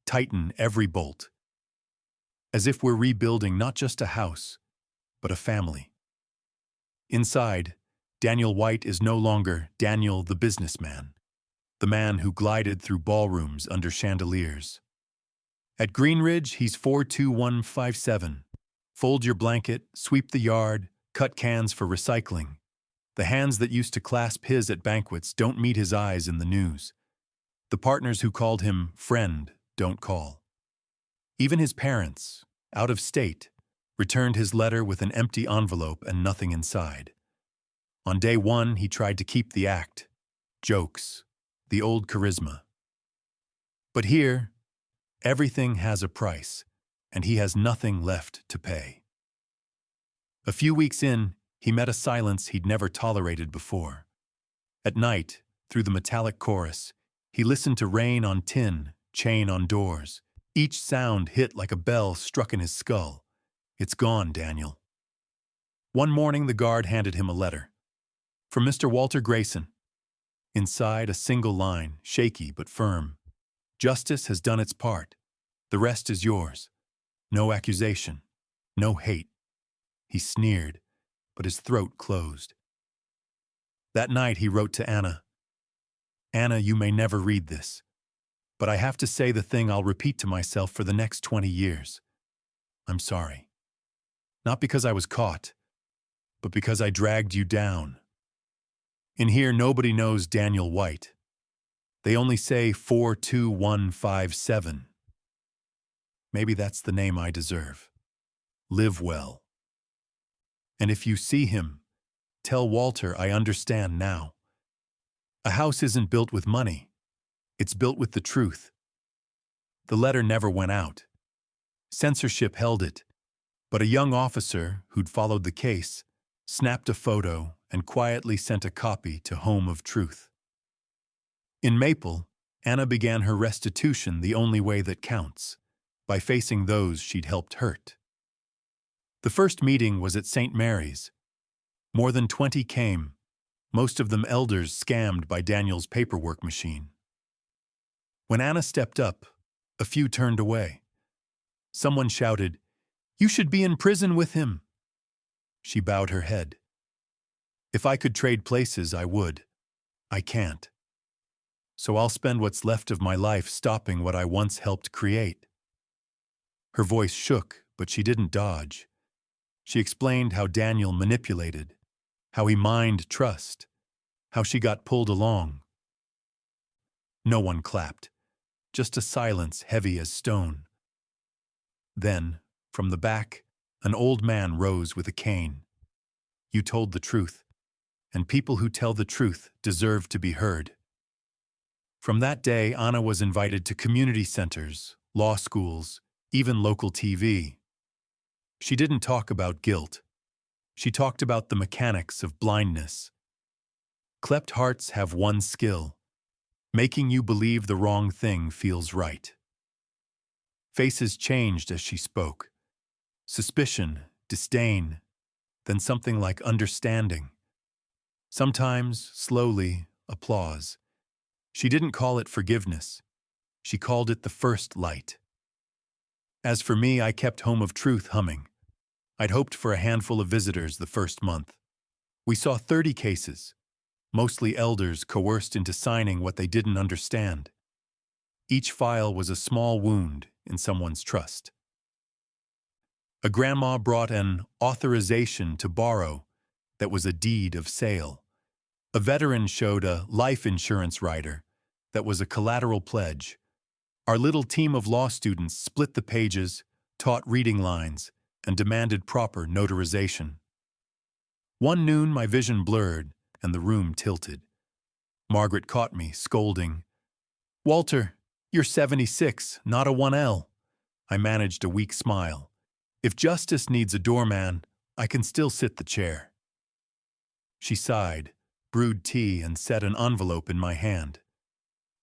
tighten every bolt, as if we're rebuilding not just a house, but a family. Inside, Daniel White is no longer Daniel the businessman, the man who glided through ballrooms under chandeliers. At Greenridge, he's 42157. Fold your blanket, sweep the yard, cut cans for recycling. The hands that used to clasp his at banquets don't meet his eyes in the news. The partners who called him friend don't call. Even his parents, out of state, returned his letter with an empty envelope and nothing inside. On day one, he tried to keep the act. Jokes, the old charisma. But here, everything has a price, and he has nothing left to pay. A few weeks in, he met a silence he'd never tolerated before. At night, through the metallic chorus, he listened to rain on tin, chain on doors. Each sound hit like a bell struck in his skull. It's gone, Daniel. One morning, the guard handed him a letter. From Mr. Walter Grayson. Inside, a single line, shaky but firm. Justice has done its part. The rest is yours. No accusation. No hate. He sneered, but his throat closed. That night, he wrote to Anna. Anna, you may never read this, but I have to say the thing I'll repeat to myself for the next 20 years. I'm sorry. Not because I was caught, but because I dragged you down. In here, nobody knows Daniel White. They only say 42157. Maybe that's the name I deserve. Live well. And if you see him, tell Walter I understand now. A house isn't built with money. It's built with the truth. The letter never went out. Censorship held it, but a young officer who'd followed the case snapped a photo and quietly sent a copy to Home of Truth. In Maple, Anna began her restitution the only way that counts, by facing those she'd helped hurt. The first meeting was at St. Mary's. More than 20 came, most of them elders scammed by Daniel's paperwork machine. When Anna stepped up, a few turned away. Someone shouted, "You should be in prison with him." She bowed her head. If I could trade places, I would. I can't. So I'll spend what's left of my life stopping what I once helped create. Her voice shook, but she didn't dodge. She explained how Daniel manipulated, how he mined trust, how she got pulled along. No one clapped, just a silence heavy as stone. Then, from the back, an old man rose with a cane. You told the truth, and people who tell the truth deserve to be heard. From that day, Anna was invited to community centers, law schools, even local TV. She didn't talk about guilt. She talked about the mechanics of blindness. Cleft hearts have one skill: making you believe the wrong thing feels right. Faces changed as she spoke. Suspicion, disdain, then something like understanding. Sometimes, slowly, applause. She didn't call it forgiveness. She called it the first light. As for me, I kept Home of Truth humming. I'd hoped for a handful of visitors the first month. We saw 30 cases, mostly elders coerced into signing what they didn't understand. Each file was a small wound in someone's trust. A grandma brought an authorization to borrow that was a deed of sale. A veteran showed a life insurance rider that was a collateral pledge. Our little team of law students split the pages, taught reading lines, and demanded proper notarization. One noon, my vision blurred and the room tilted. Margaret caught me, scolding, "Walter, You're 76, not a 1L. I managed a weak smile. If justice needs a doorman, I can still sit the chair. She sighed, brewed tea, and set an envelope in my hand.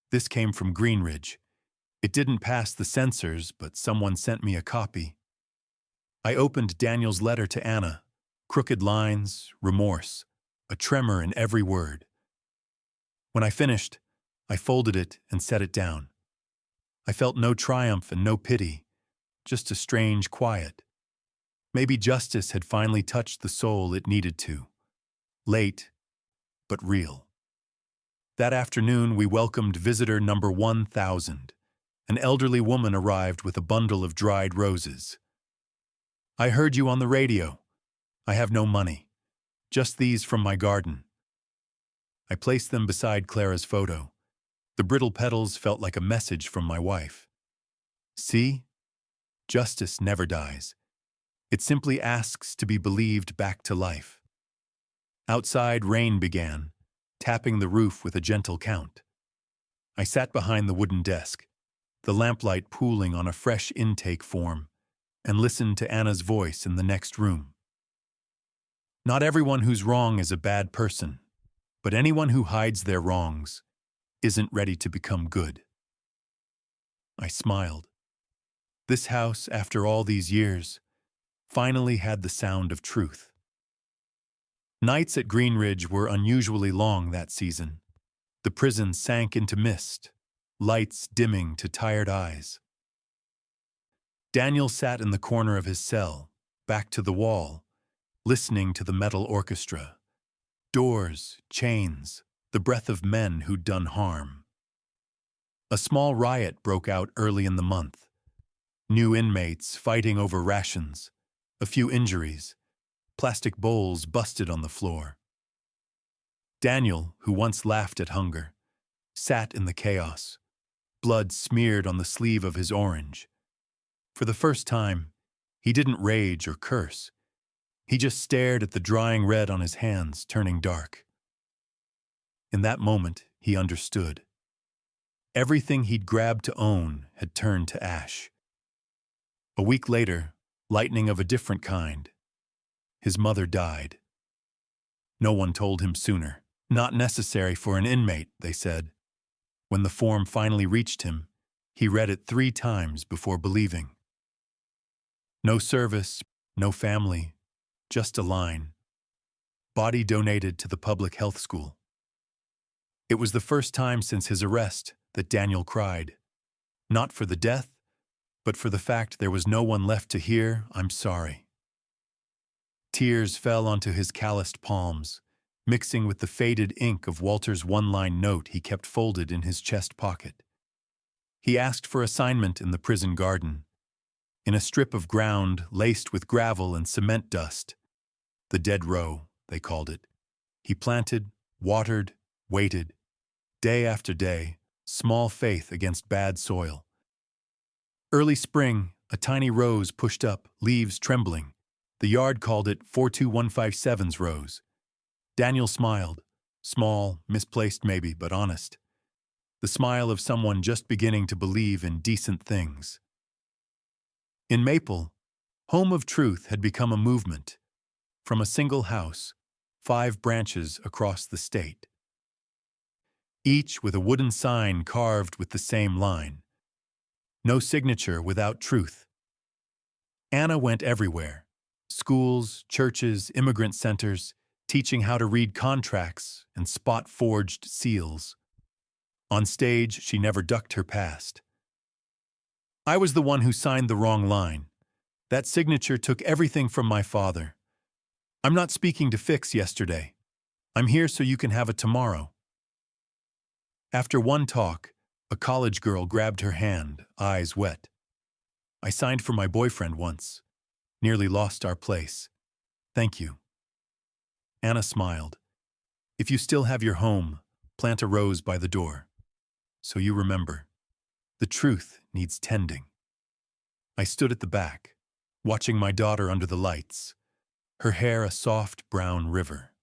This came from Greenridge. It didn't pass the censors, but someone sent me a copy. I opened Daniel's letter to Anna. Crooked lines, remorse, a tremor in every word. When I finished, I folded it and set it down. I felt no triumph and no pity, just a strange quiet. Maybe justice had finally touched the soul it needed to. Late, but real. That afternoon, we welcomed visitor number 1,000. An elderly woman arrived with a bundle of dried roses. I heard you on the radio. I have no money. Just these from my garden. I placed them beside Clara's photo. The brittle petals felt like a message from my wife. See? Justice never dies. It simply asks to be believed back to life. Outside, rain began, tapping the roof with a gentle count. I sat behind the wooden desk, the lamplight pooling on a fresh intake form, and listened to Anna's voice in the next room. Not everyone who's wrong is a bad person, but anyone who hides their wrongs isn't ready to become good. I smiled. This house, after all these years, finally had the sound of truth. Nights at Greenridge were unusually long that season. The prison sank into mist, lights dimming to tired eyes. Daniel sat in the corner of his cell, back to the wall, listening to the metal orchestra. Doors, chains, the breath of men who'd done harm. A small riot broke out early in the month. New inmates fighting over rations, a few injuries, plastic bowls busted on the floor. Daniel, who once laughed at hunger, sat in the chaos, blood smeared on the sleeve of his orange. For the first time, he didn't rage or curse. He just stared at the drying red on his hands turning dark. In that moment, he understood. Everything he'd grabbed to own had turned to ash. A week later, lightning of a different kind. His mother died. No one told him sooner. Not necessary for an inmate, they said. When the form finally reached him, he read it 3 times before believing. No service, no family, just a line. Body donated to the public health school. It was the first time since his arrest that Daniel cried. Not for the death, but for the fact there was no one left to hear, "I'm sorry." Tears fell onto his calloused palms, mixing with the faded ink of Walter's one-line note he kept folded in his chest pocket. He asked for assignment in the prison garden, in a strip of ground laced with gravel and cement dust. The dead row, they called it. He planted, watered, waited. Day after day, small faith against bad soil. Early spring, a tiny rose pushed up, leaves trembling. The yard called it 42157's rose. Daniel smiled. Small, misplaced maybe, but honest. The smile of someone just beginning to believe in decent things. In Maple, Home of Truth had become a movement. From a single house, 5 branches across the state. Each with a wooden sign carved with the same line. No signature without truth. Anna went everywhere. Schools, churches, immigrant centers, teaching how to read contracts and spot forged seals. On stage, she never ducked her past. I was the one who signed the wrong line. That signature took everything from my father. I'm not speaking to fix yesterday. I'm here so you can have a tomorrow. After one talk, a college girl grabbed her hand, eyes wet. I signed for my boyfriend once. Nearly lost our place. Thank you. Anna smiled. If you still have your home, plant a rose by the door. So you remember. The truth needs tending. I stood at the back, watching my daughter under the lights, her hair a soft brown river.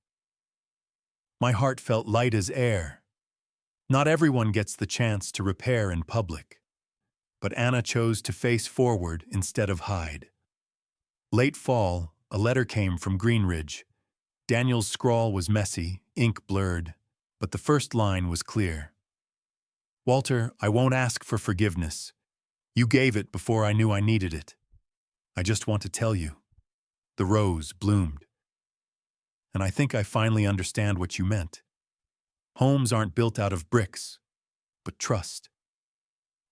My heart felt light as air. Not everyone gets the chance to repair in public, but Anna chose to face forward instead of hide. Late fall, a letter came from Greenridge. Daniel's scrawl was messy, ink blurred, but the first line was clear. "Walter, I won't ask for forgiveness. You gave it before I knew I needed it. I just want to tell you, the rose bloomed. And I think I finally understand what you meant. Homes aren't built out of bricks, but trust."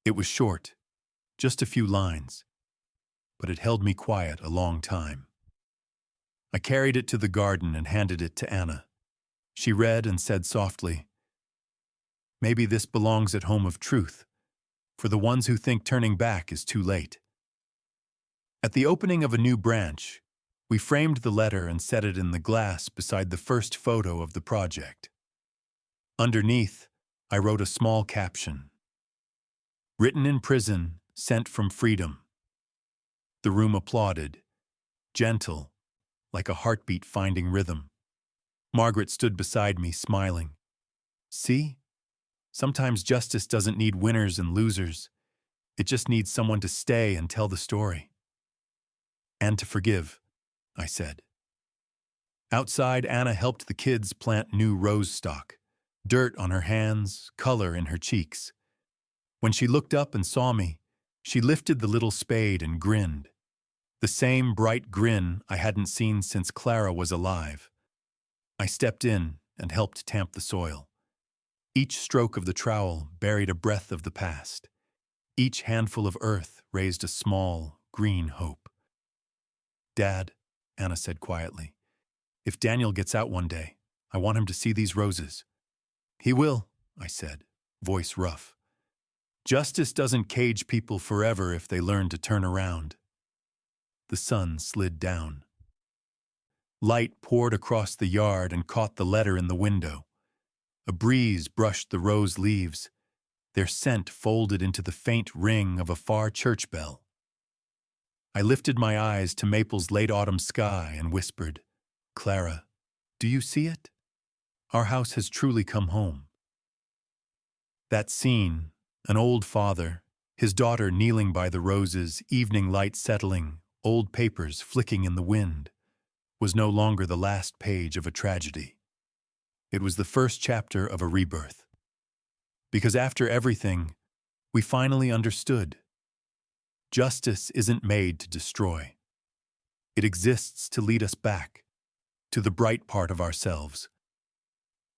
It was short, just a few lines, but it held me quiet a long time. I carried it to the garden and handed it to Anna. She read and said softly, "Maybe this belongs at Home of Truth, for the ones who think turning back is too late." At the opening of a new branch, we framed the letter and set it in the glass beside the first photo of the project. Underneath, I wrote a small caption. "Written in prison, sent from freedom." The room applauded, gentle, like a heartbeat finding rhythm. Margaret stood beside me, smiling. "See? Sometimes justice doesn't need winners and losers. It just needs someone to stay and tell the story." "And to forgive," I said. Outside, Anna helped the kids plant new rose stock. Dirt on her hands, color in her cheeks. When she looked up and saw me, she lifted the little spade and grinned. The same bright grin I hadn't seen since Clara was alive. I stepped in and helped tamp the soil. Each stroke of the trowel buried a breath of the past. Each handful of earth raised a small, green hope. "Dad," Anna said quietly, "if Daniel gets out one day, I want him to see these roses." "He will," I said, voice rough. "Justice doesn't cage people forever if they learn to turn around." The sun slid down. Light poured across the yard and caught the letter in the window. A breeze brushed the rose leaves, their scent folded into the faint ring of a far church bell. I lifted my eyes to Maple's late autumn sky and whispered, "Clara, do you see it? Our house has truly come home." That scene, an old father, his daughter kneeling by the roses, evening light settling, old papers flicking in the wind, was no longer the last page of a tragedy. It was the first chapter of a rebirth. Because after everything, we finally understood. Justice isn't made to destroy. It exists to lead us back, to the bright part of ourselves.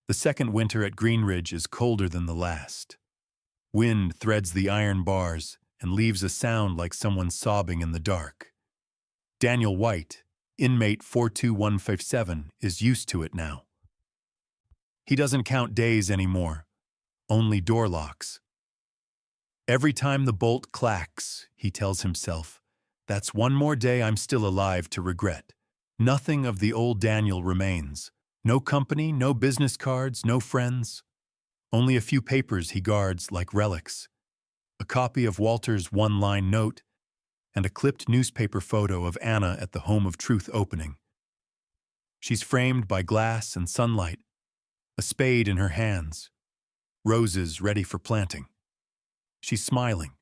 The second winter at Greenridge is colder than the last. Wind threads the iron bars and leaves a sound like someone sobbing in the dark. Daniel White, inmate 42157, is used to it now. He doesn't count days anymore, only door locks. Every time the bolt clacks, he tells himself, "That's one more day I'm still alive to regret." Nothing of the old Daniel remains. No company, no business cards, no friends. Only a few papers he guards like relics. A copy of Walter's one-line note and a clipped newspaper photo of Anna at the Home of Truth opening. She's framed by glass and sunlight, a spade in her hands, roses ready for planting. She's smiling.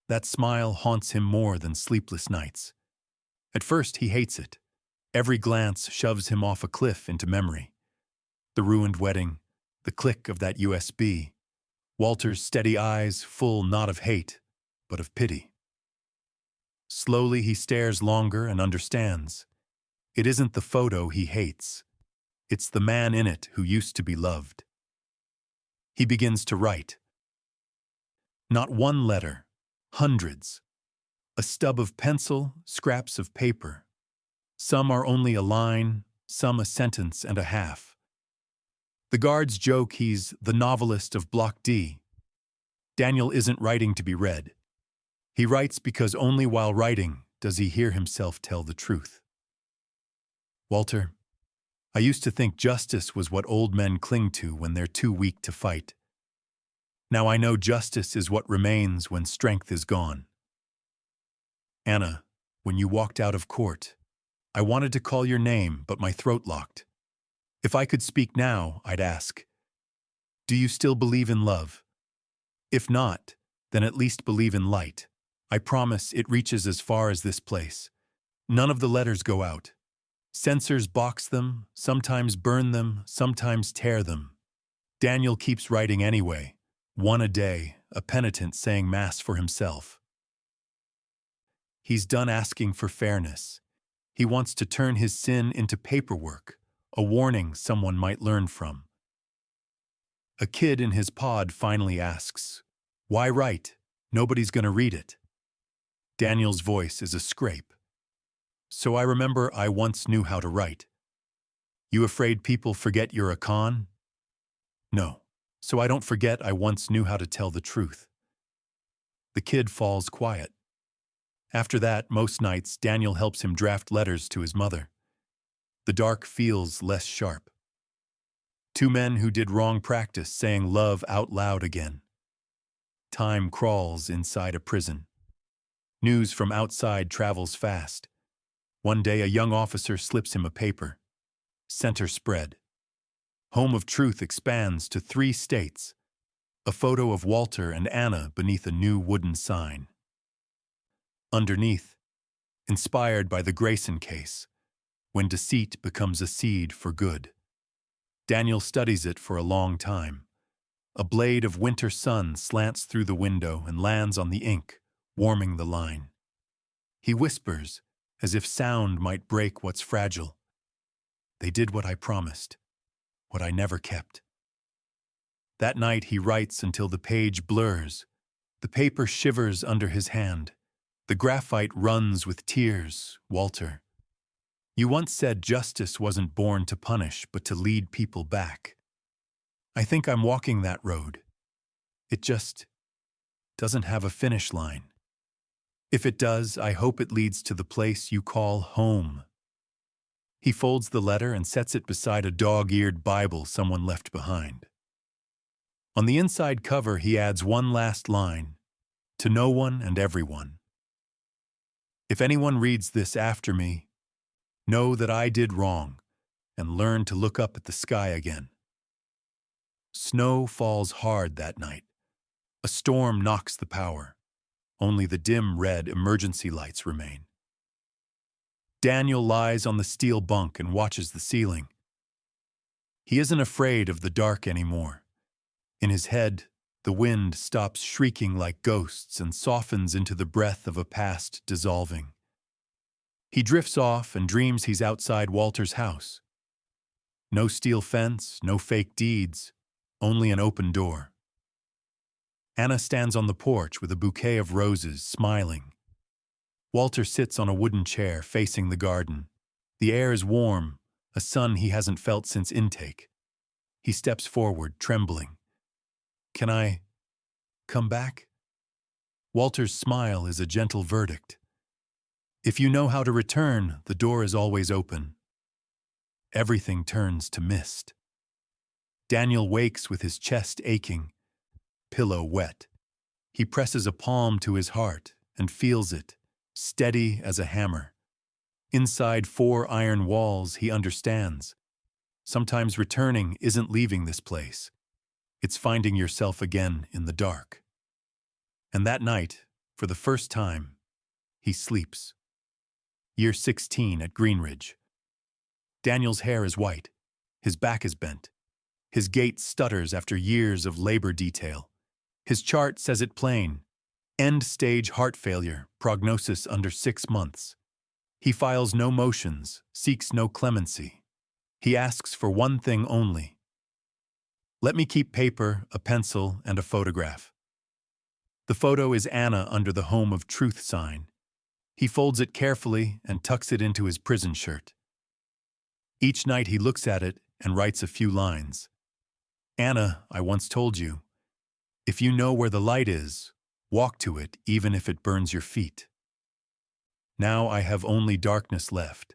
That smile haunts him more than sleepless nights. At first, he hates it. Every glance shoves him off a cliff into memory. The ruined wedding, the click of that USB, Walter's steady eyes full not of hate, but of pity. Slowly he stares longer and understands. It isn't the photo he hates. It's the man in it who used to be loved. He begins to write. Not one letter, hundreds. A stub of pencil, scraps of paper. Some are only a line, some a sentence and a half. The guards joke he's the novelist of Block D. Daniel isn't writing to be read. He writes because only while writing does he hear himself tell the truth. "Walter, I used to think justice was what old men cling to when they're too weak to fight. Now I know justice is what remains when strength is gone. Anna, when you walked out of court, I wanted to call your name, but my throat locked. If I could speak now, I'd ask, Do you still believe in love? If not, then at least believe in light. I promise it reaches as far as this place. None of the letters go out. Censors box them, sometimes burn them, sometimes tear them. Daniel keeps writing anyway, one a day, a penitent saying Mass for himself. He's done asking for fairness. He wants to turn his sin into paperwork, a warning someone might learn from. A kid in his pod finally asks, "Why write? Nobody's going to read it." Daniel's voice is a scrape. So I remember I once knew how to write. You afraid people forget you're a con? No. So I don't forget I once knew how to tell the truth. The kid falls quiet. After that, most nights, Daniel helps him draft letters to his mother. The dark feels less sharp. Two men who did wrong practice saying love out loud again. Time crawls inside a prison. News from outside travels fast. One day a young officer slips him a paper. Center spread. Home of Truth expands to 3 states. A photo of Walter and Anna beneath a new wooden sign. Underneath, inspired by the Grayson case, when deceit becomes a seed for good. Daniel studies it for a long time. A blade of winter sun slants through the window and lands on the ink, warming the line. He whispers, as if sound might break what's fragile. They did what I promised, what I never kept. That night he writes until the page blurs. The paper shivers under his hand. The graphite runs with tears. Walter, you once said justice wasn't born to punish, but to lead people back. I think I'm walking that road. It just doesn't have a finish line. If it does, I hope it leads to the place you call home. He folds the letter and sets it beside a dog-eared Bible someone left behind. On the inside cover, he adds one last line, to no one and everyone. If anyone reads this after me, know that I did wrong and learn to look up at the sky again. Snow falls hard that night. A storm knocks the power. Only the dim red emergency lights remain. Daniel lies on the steel bunk and watches the ceiling. He isn't afraid of the dark anymore. In his head, the wind stops shrieking like ghosts and softens into the breath of a past dissolving. He drifts off and dreams he's outside Walter's house. No steel fence, no fake deeds, only an open door. Anna stands on the porch with a bouquet of roses, smiling. Walter sits on a wooden chair facing the garden. The air is warm, a sun he hasn't felt since intake. He steps forward, trembling. Can I come back? Walter's smile is a gentle verdict. If you know how to return, the door is always open. Everything turns to mist. Daniel wakes with his chest aching, pillow wet. He presses a palm to his heart and feels it, steady as a hammer. Inside 4 iron walls, he understands. Sometimes returning isn't leaving this place. It's finding yourself again in the dark. And that night, for the first time, he sleeps. Year 16 at Greenridge. Daniel's hair is white. His back is bent. His gait stutters after years of labor detail. His chart says it plain. End-stage heart failure, prognosis under 6 months. He files no motions, seeks no clemency. He asks for one thing only. Let me keep paper, a pencil, and a photograph. The photo is Anna under the Home of Truth sign. He folds it carefully and tucks it into his prison shirt. Each night he looks at it and writes a few lines. Anna, I once told you, if you know where the light is, walk to it even if it burns your feet. Now I have only darkness left,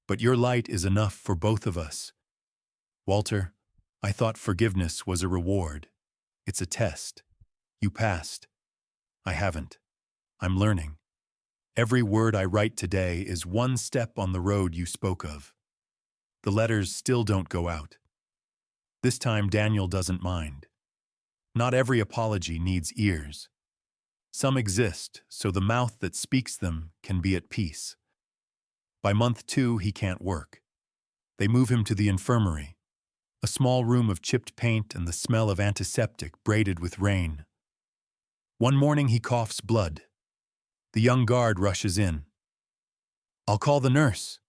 but your light is enough for both of us. Walter, I thought forgiveness was a reward. It's a test. You passed. I haven't. I'm learning. Every word I write today is one step on the road you spoke of. The letters still don't go out. This time Daniel doesn't mind. Not every apology needs ears. Some exist so the mouth that speaks them can be at peace. By month 2, he can't work. They move him to the infirmary, a small room of chipped paint and the smell of antiseptic braided with rain. One morning he coughs blood. The young guard rushes in. "I'll call the nurse."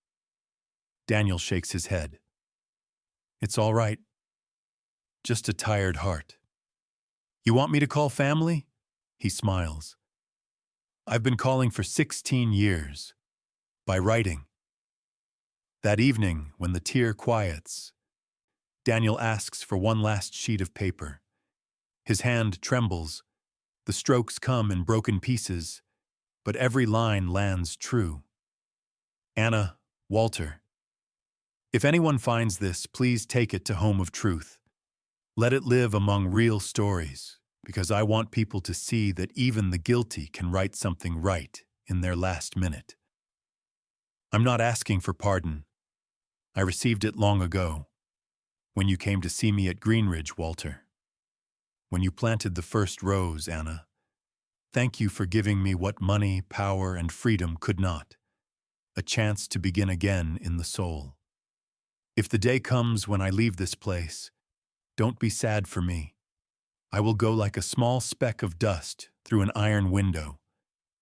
Daniel shakes his head. "It's all right. Just a tired heart." "You want me to call family?" He smiles. "I've been calling for 16 years. By writing." That evening, when the tear quiets, Daniel asks for one last sheet of paper. His hand trembles. The strokes come in broken pieces, but every line lands true. "Anna, Walter, if anyone finds this, please take it to Home of Truth. Let it live among real stories, because I want people to see that even the guilty can write something right in their last minute. I'm not asking for pardon. I received it long ago, when you came to see me at Greenridge, Walter. When you planted the first rose, Anna. Thank you for giving me what money, power, and freedom could not. A chance to begin again in the soul. If the day comes when I leave this place, don't be sad for me. I will go like a small speck of dust through an iron window,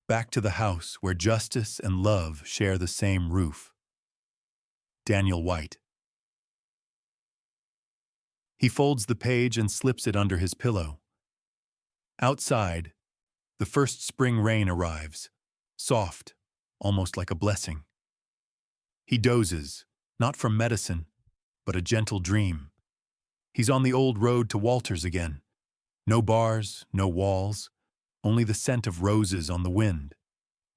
back to the house where justice and love share the same roof." Daniel White. He folds the page and slips it under his pillow. Outside, the first spring rain arrives, soft, almost like a blessing. He dozes, not from medicine, but a gentle dream. He's on the old road to Walter's again. No bars, no walls, only the scent of roses on the wind.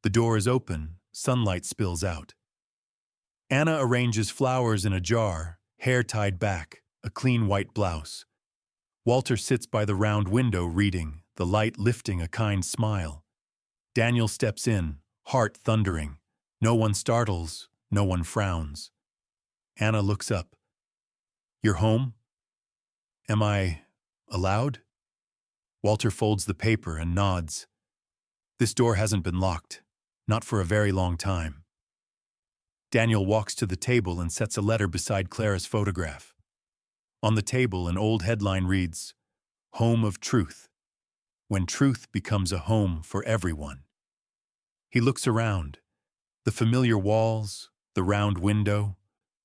The door is open, sunlight spills out. Anna arranges flowers in a jar, hair tied back, a clean white blouse. Walter sits by the round window reading, the light lifting a kind smile. Daniel steps in, heart thundering. No one startles, no one frowns. Anna looks up. "You're home? Am I allowed?" Walter folds the paper and nods. "This door hasn't been locked, not for a very long time." Daniel walks to the table and sets a letter beside Clara's photograph. On the table, an old headline reads, "Home of Truth, when truth becomes a home for everyone." He looks around. The familiar walls, the round window,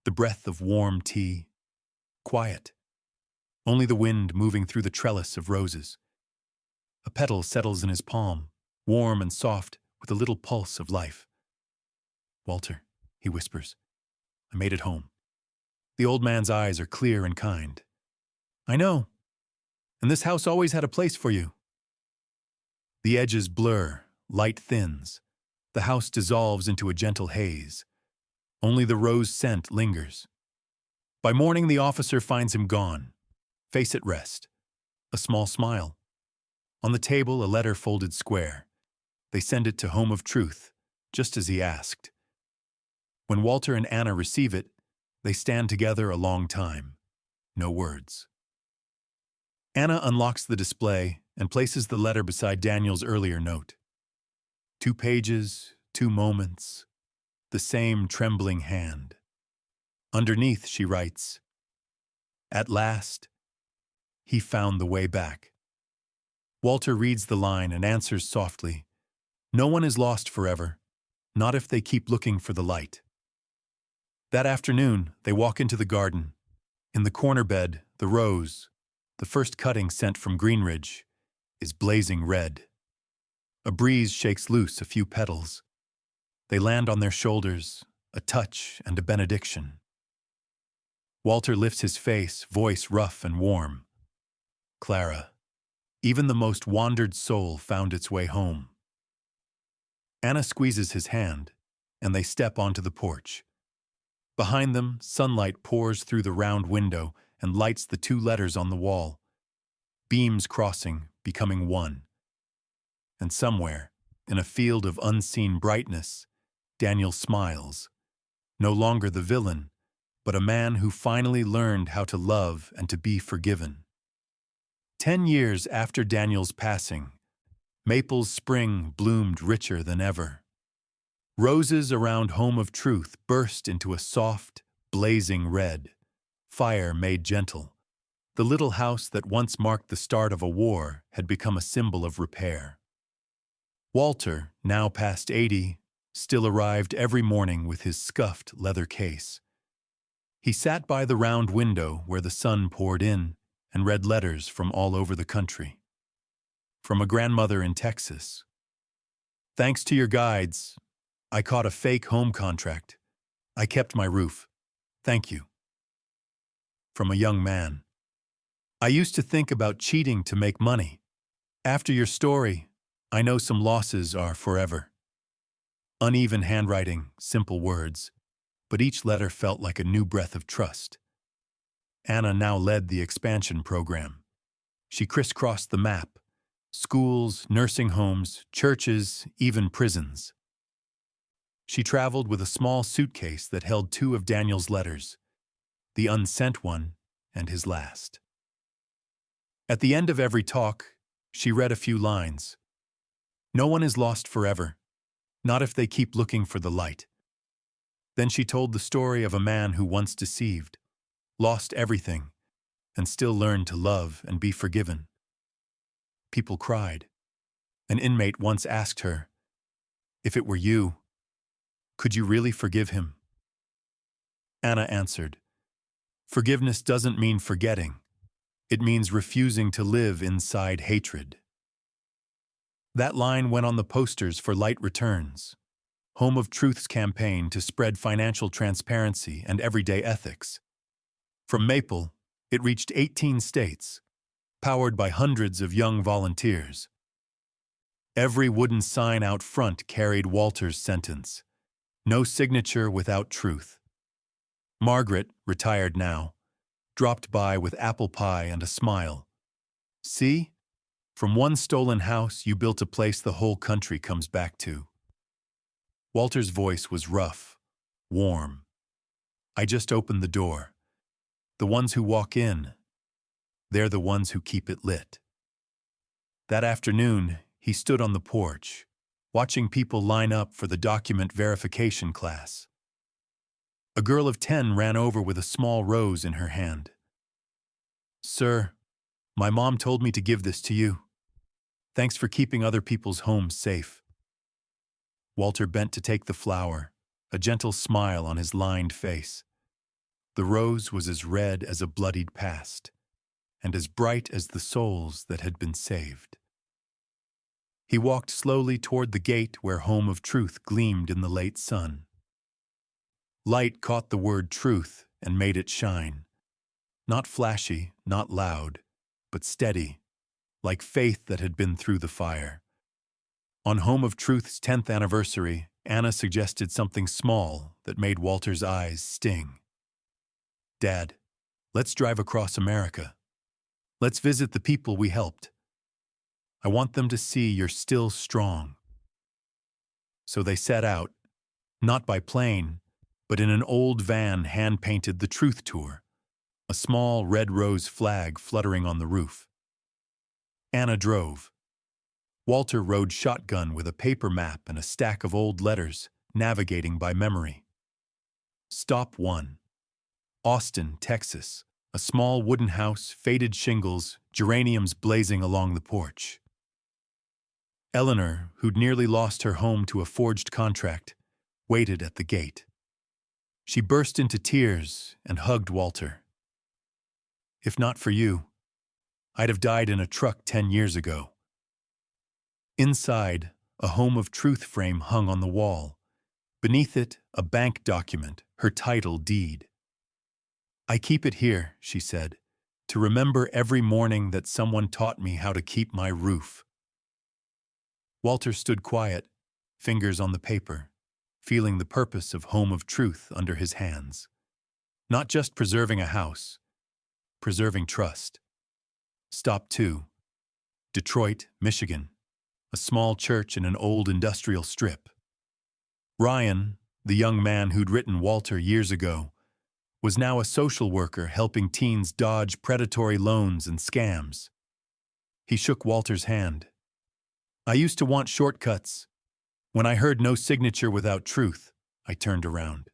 the breath of warm tea. Quiet. Only the wind moving through the trellis of roses. A petal settles in his palm, warm and soft, with a little pulse of life. "Walter," he whispers, "I made it home." The old man's eyes are clear and kind. "I know. And this house always had a place for you." The edges blur, light thins. The house dissolves into a gentle haze. Only the rose scent lingers. By morning, the officer finds him gone, face at rest, a small smile. On the table, a letter folded square. They send it to Home of Truth, just as he asked. When Walter and Anna receive it, they stand together a long time. No words. Anna unlocks the display and places the letter beside Daniel's earlier note. 2 pages, 2 moments, the same trembling hand. Underneath, she writes, "At last, he found the way back." Walter reads the line and answers softly, "No one is lost forever, not if they keep looking for the light." That afternoon, they walk into the garden. In the corner bed, the rose, the first cutting sent from Greenridge, is blazing red. A breeze shakes loose a few petals. They land on their shoulders, a touch and a benediction. Walter lifts his face, voice rough and warm. "Clara, even the most wandered soul found its way home." Anna squeezes his hand, and they step onto the porch. Behind them, sunlight pours through the round window and lights the 2 letters on the wall. Beams crossing, becoming one. And somewhere, in a field of unseen brightness, Daniel smiles. No longer the villain, but a man who finally learned how to love and to be forgiven. 10 years after Daniel's passing, Maple's spring bloomed richer than ever. Roses around Home of Truth burst into a soft, blazing red. Fire made gentle. The little house that once marked the start of a war had become a symbol of repair. Walter, now past 80, still arrived every morning with his scuffed leather case. He sat by the round window where the sun poured in and read letters from all over the country. From a grandmother in Texas. "Thanks to your guides, I caught a fake home contract. I kept my roof. Thank you." From a young man. "I used to think about cheating to make money. After your story, I know some losses are forever." Uneven handwriting, simple words, but each letter felt like a new breath of trust. Anna now led the expansion program. She crisscrossed the map: schools, nursing homes, churches, even prisons. She traveled with a small suitcase that held 2 of Daniel's letters, the unsent one and his last. At the end of every talk, she read a few lines. "No one is lost forever, not if they keep looking for the light." Then she told the story of a man who once deceived, lost everything, and still learned to love and be forgiven. People cried. An inmate once asked her, "If it were you, could you really forgive him?" Anna answered, "Forgiveness doesn't mean forgetting. It means refusing to live inside hatred." That line went on the posters for Light Returns, Home of Truth's campaign to spread financial transparency and everyday ethics. From Maple, it reached 18 states, powered by hundreds of young volunteers. Every wooden sign out front carried Walter's sentence: "No signature without truth." Margaret, retired now, dropped by with apple pie and a smile. "See? From one stolen house, you built a place the whole country comes back to." Walter's voice was rough, warm. "I just opened the door. The ones who walk in, they're the ones who keep it lit." That afternoon, he stood on the porch, watching people line up for the document verification class. A girl of 10 ran over with a small rose in her hand. "Sir, my mom told me to give this to you. Thanks for keeping other people's homes safe." Walter bent to take the flower, a gentle smile on his lined face. The rose was as red as a bloodied past, and as bright as the souls that had been saved. He walked slowly toward the gate where Home of Truth gleamed in the late sun. Light caught the word truth and made it shine. Not flashy, not loud, but steady, like faith that had been through the fire. On Home of Truth's 10th anniversary, Anna suggested something small that made Walter's eyes sting. "Dad, let's drive across America. Let's visit the people we helped. I want them to see you're still strong." So they set out, not by plane, but in an old van hand-painted the Truth Tour, a small red rose flag fluttering on the roof. Anna drove. Walter rode shotgun with a paper map and a stack of old letters, navigating by memory. Stop 1. Austin, Texas. A small wooden house, faded shingles, geraniums blazing along the porch. Eleanor, who'd nearly lost her home to a forged contract, waited at the gate. She burst into tears and hugged Walter. "If not for you, I'd have died in a truck 10 years ago." Inside, a Home of Truth frame hung on the wall. Beneath it, a bank document, her title deed. "I keep it here," she said, "to remember every morning that someone taught me how to keep my roof." Walter stood quiet, fingers on the paper, feeling the purpose of Home of Truth under his hands. Not just preserving a house, preserving trust. Stop 2. Detroit, Michigan. A small church in an old industrial strip. Ryan, the young man who'd written Walter years ago, was now a social worker helping teens dodge predatory loans and scams. He shook Walter's hand. I used to want shortcuts. When I heard no signature without truth, I turned around.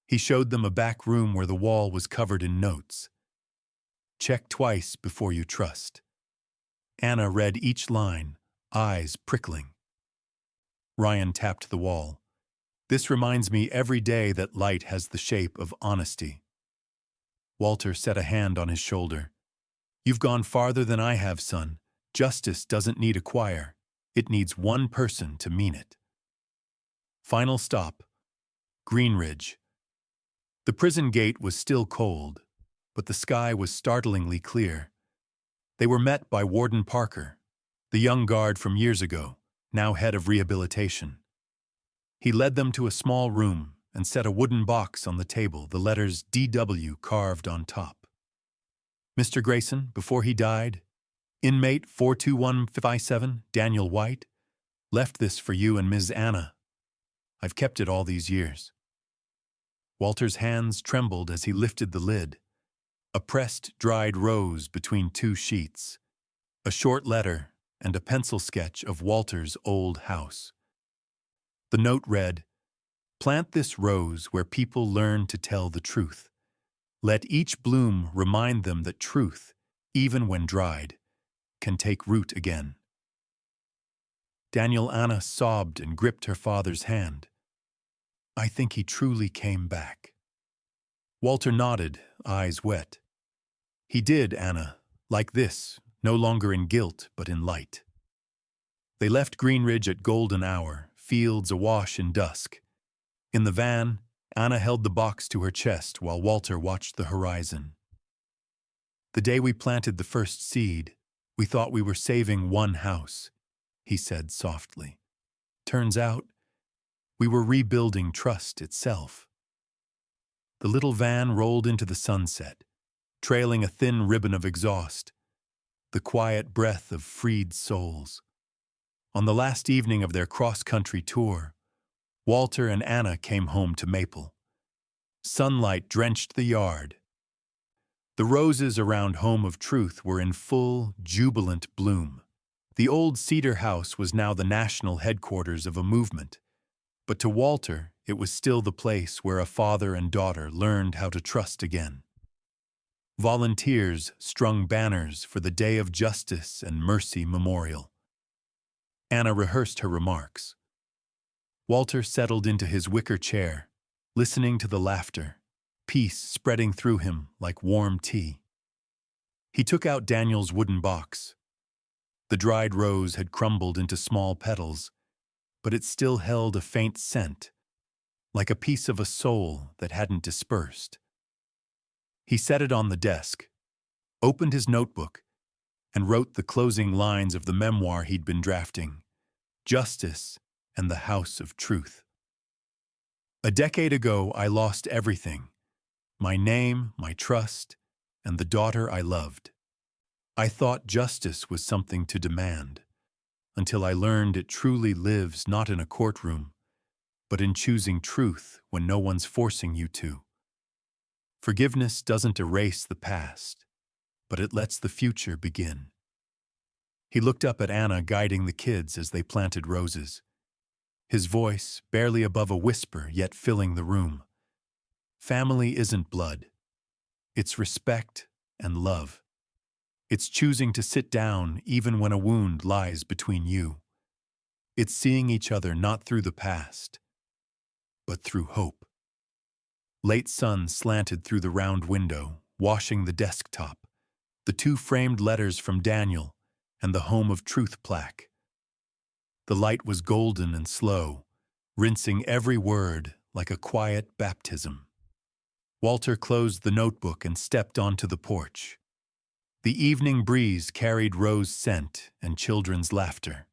He showed them a back room where the wall was covered in notes. Check twice before you trust. Anna read each line, eyes prickling. Ryan tapped the wall. This reminds me every day that light has the shape of honesty. Walter set a hand on his shoulder. You've gone farther than I have, son. Justice doesn't need a choir. It needs one person to mean it. Final stop. Greenridge. The prison gate was still cold, but the sky was startlingly clear. They were met by Warden Parker, the young guard from years ago, now head of rehabilitation. He led them to a small room and set a wooden box on the table, the letters DW carved on top. Mr. Grayson, before he died, inmate 42157, Daniel White, left this for you and Ms. Anna. I've kept it all these years. Walter's hands trembled as he lifted the lid. A pressed, dried rose between two sheets, a short letter, and a pencil sketch of Walter's old house. The note read, Plant this rose where people learn to tell the truth. Let each bloom remind them that truth, even when dried, can take root again. Daniel Anna sobbed and gripped her father's hand. I think he truly came back. Walter nodded, eyes wet. He did, Anna, like this, no longer in guilt but in light. They left Greenridge at golden hour, fields awash in dusk. In the van, Anna held the box to her chest while Walter watched the horizon. The day we planted the first seed, we thought we were saving one house, he said softly. Turns out, we were rebuilding trust itself. The little van rolled into the sunset, trailing a thin ribbon of exhaust, the quiet breath of freed souls. On the last evening of their cross-country tour, Walter and Anna came home to Maple. Sunlight drenched the yard. The roses around Home of Truth were in full, jubilant bloom. The old cedar house was now the national headquarters of a movement, but to Walter, it was still the place where a father and daughter learned how to trust again. Volunteers strung banners for the Day of Justice and Mercy Memorial. Anna rehearsed her remarks. Walter settled into his wicker chair, listening to the laughter, peace spreading through him like warm tea. He took out Daniel's wooden box. The dried rose had crumbled into small petals, but it still held a faint scent, like a piece of a soul that hadn't dispersed. He set it on the desk, opened his notebook, and wrote the closing lines of the memoir he'd been drafting, Justice and the House of Truth. A decade ago, I lost everything, my name, my trust, and the daughter I loved. I thought justice was something to demand, until I learned it truly lives not in a courtroom, but in choosing truth when no one's forcing you to. Forgiveness doesn't erase the past, but it lets the future begin. He looked up at Anna guiding the kids as they planted roses. His voice, barely above a whisper, yet filling the room. Family isn't blood. It's respect and love. It's choosing to sit down even when a wound lies between you. It's seeing each other not through the past, but through hope. Late sun slanted through the round window, washing the desktop, the two framed letters from Daniel and the Home of Truth plaque. The light was golden and slow, rinsing every word like a quiet baptism. Walter closed the notebook and stepped onto the porch. The evening breeze carried rose scent and children's laughter.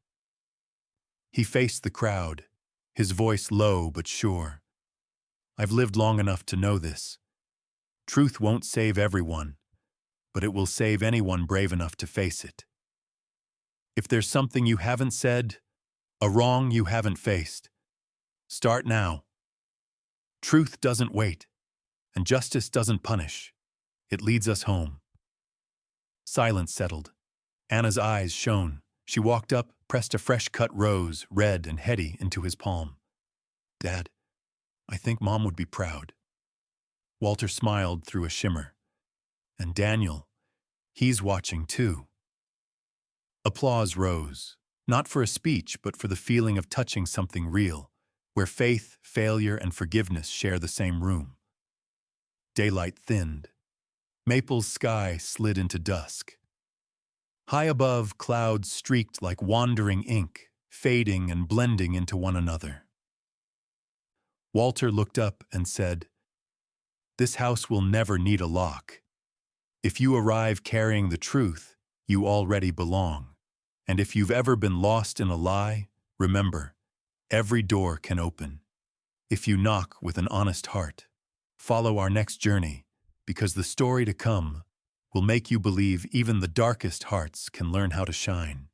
He faced the crowd, his voice low but sure. I've lived long enough to know this. Truth won't save everyone, but it will save anyone brave enough to face it. If there's something you haven't said, a wrong you haven't faced, start now. Truth doesn't wait. And justice doesn't punish. It leads us home. Silence settled. Anna's eyes shone. She walked up, pressed a fresh-cut rose, red and heady, into his palm. "Dad, I think Mom would be proud." Walter smiled through a shimmer. "And Daniel, he's watching too." Applause rose, not for a speech, but for the feeling of touching something real, where faith, failure, and forgiveness share the same room. Daylight thinned. Maple's sky slid into dusk. High above, clouds streaked like wandering ink, fading and blending into one another. Walter looked up and said, "This house will never need a lock. If you arrive carrying the truth, you already belong. And if you've ever been lost in a lie, remember, every door can open. If you knock with an honest heart, follow our next journey, because the story to come will make you believe even the darkest hearts can learn how to shine."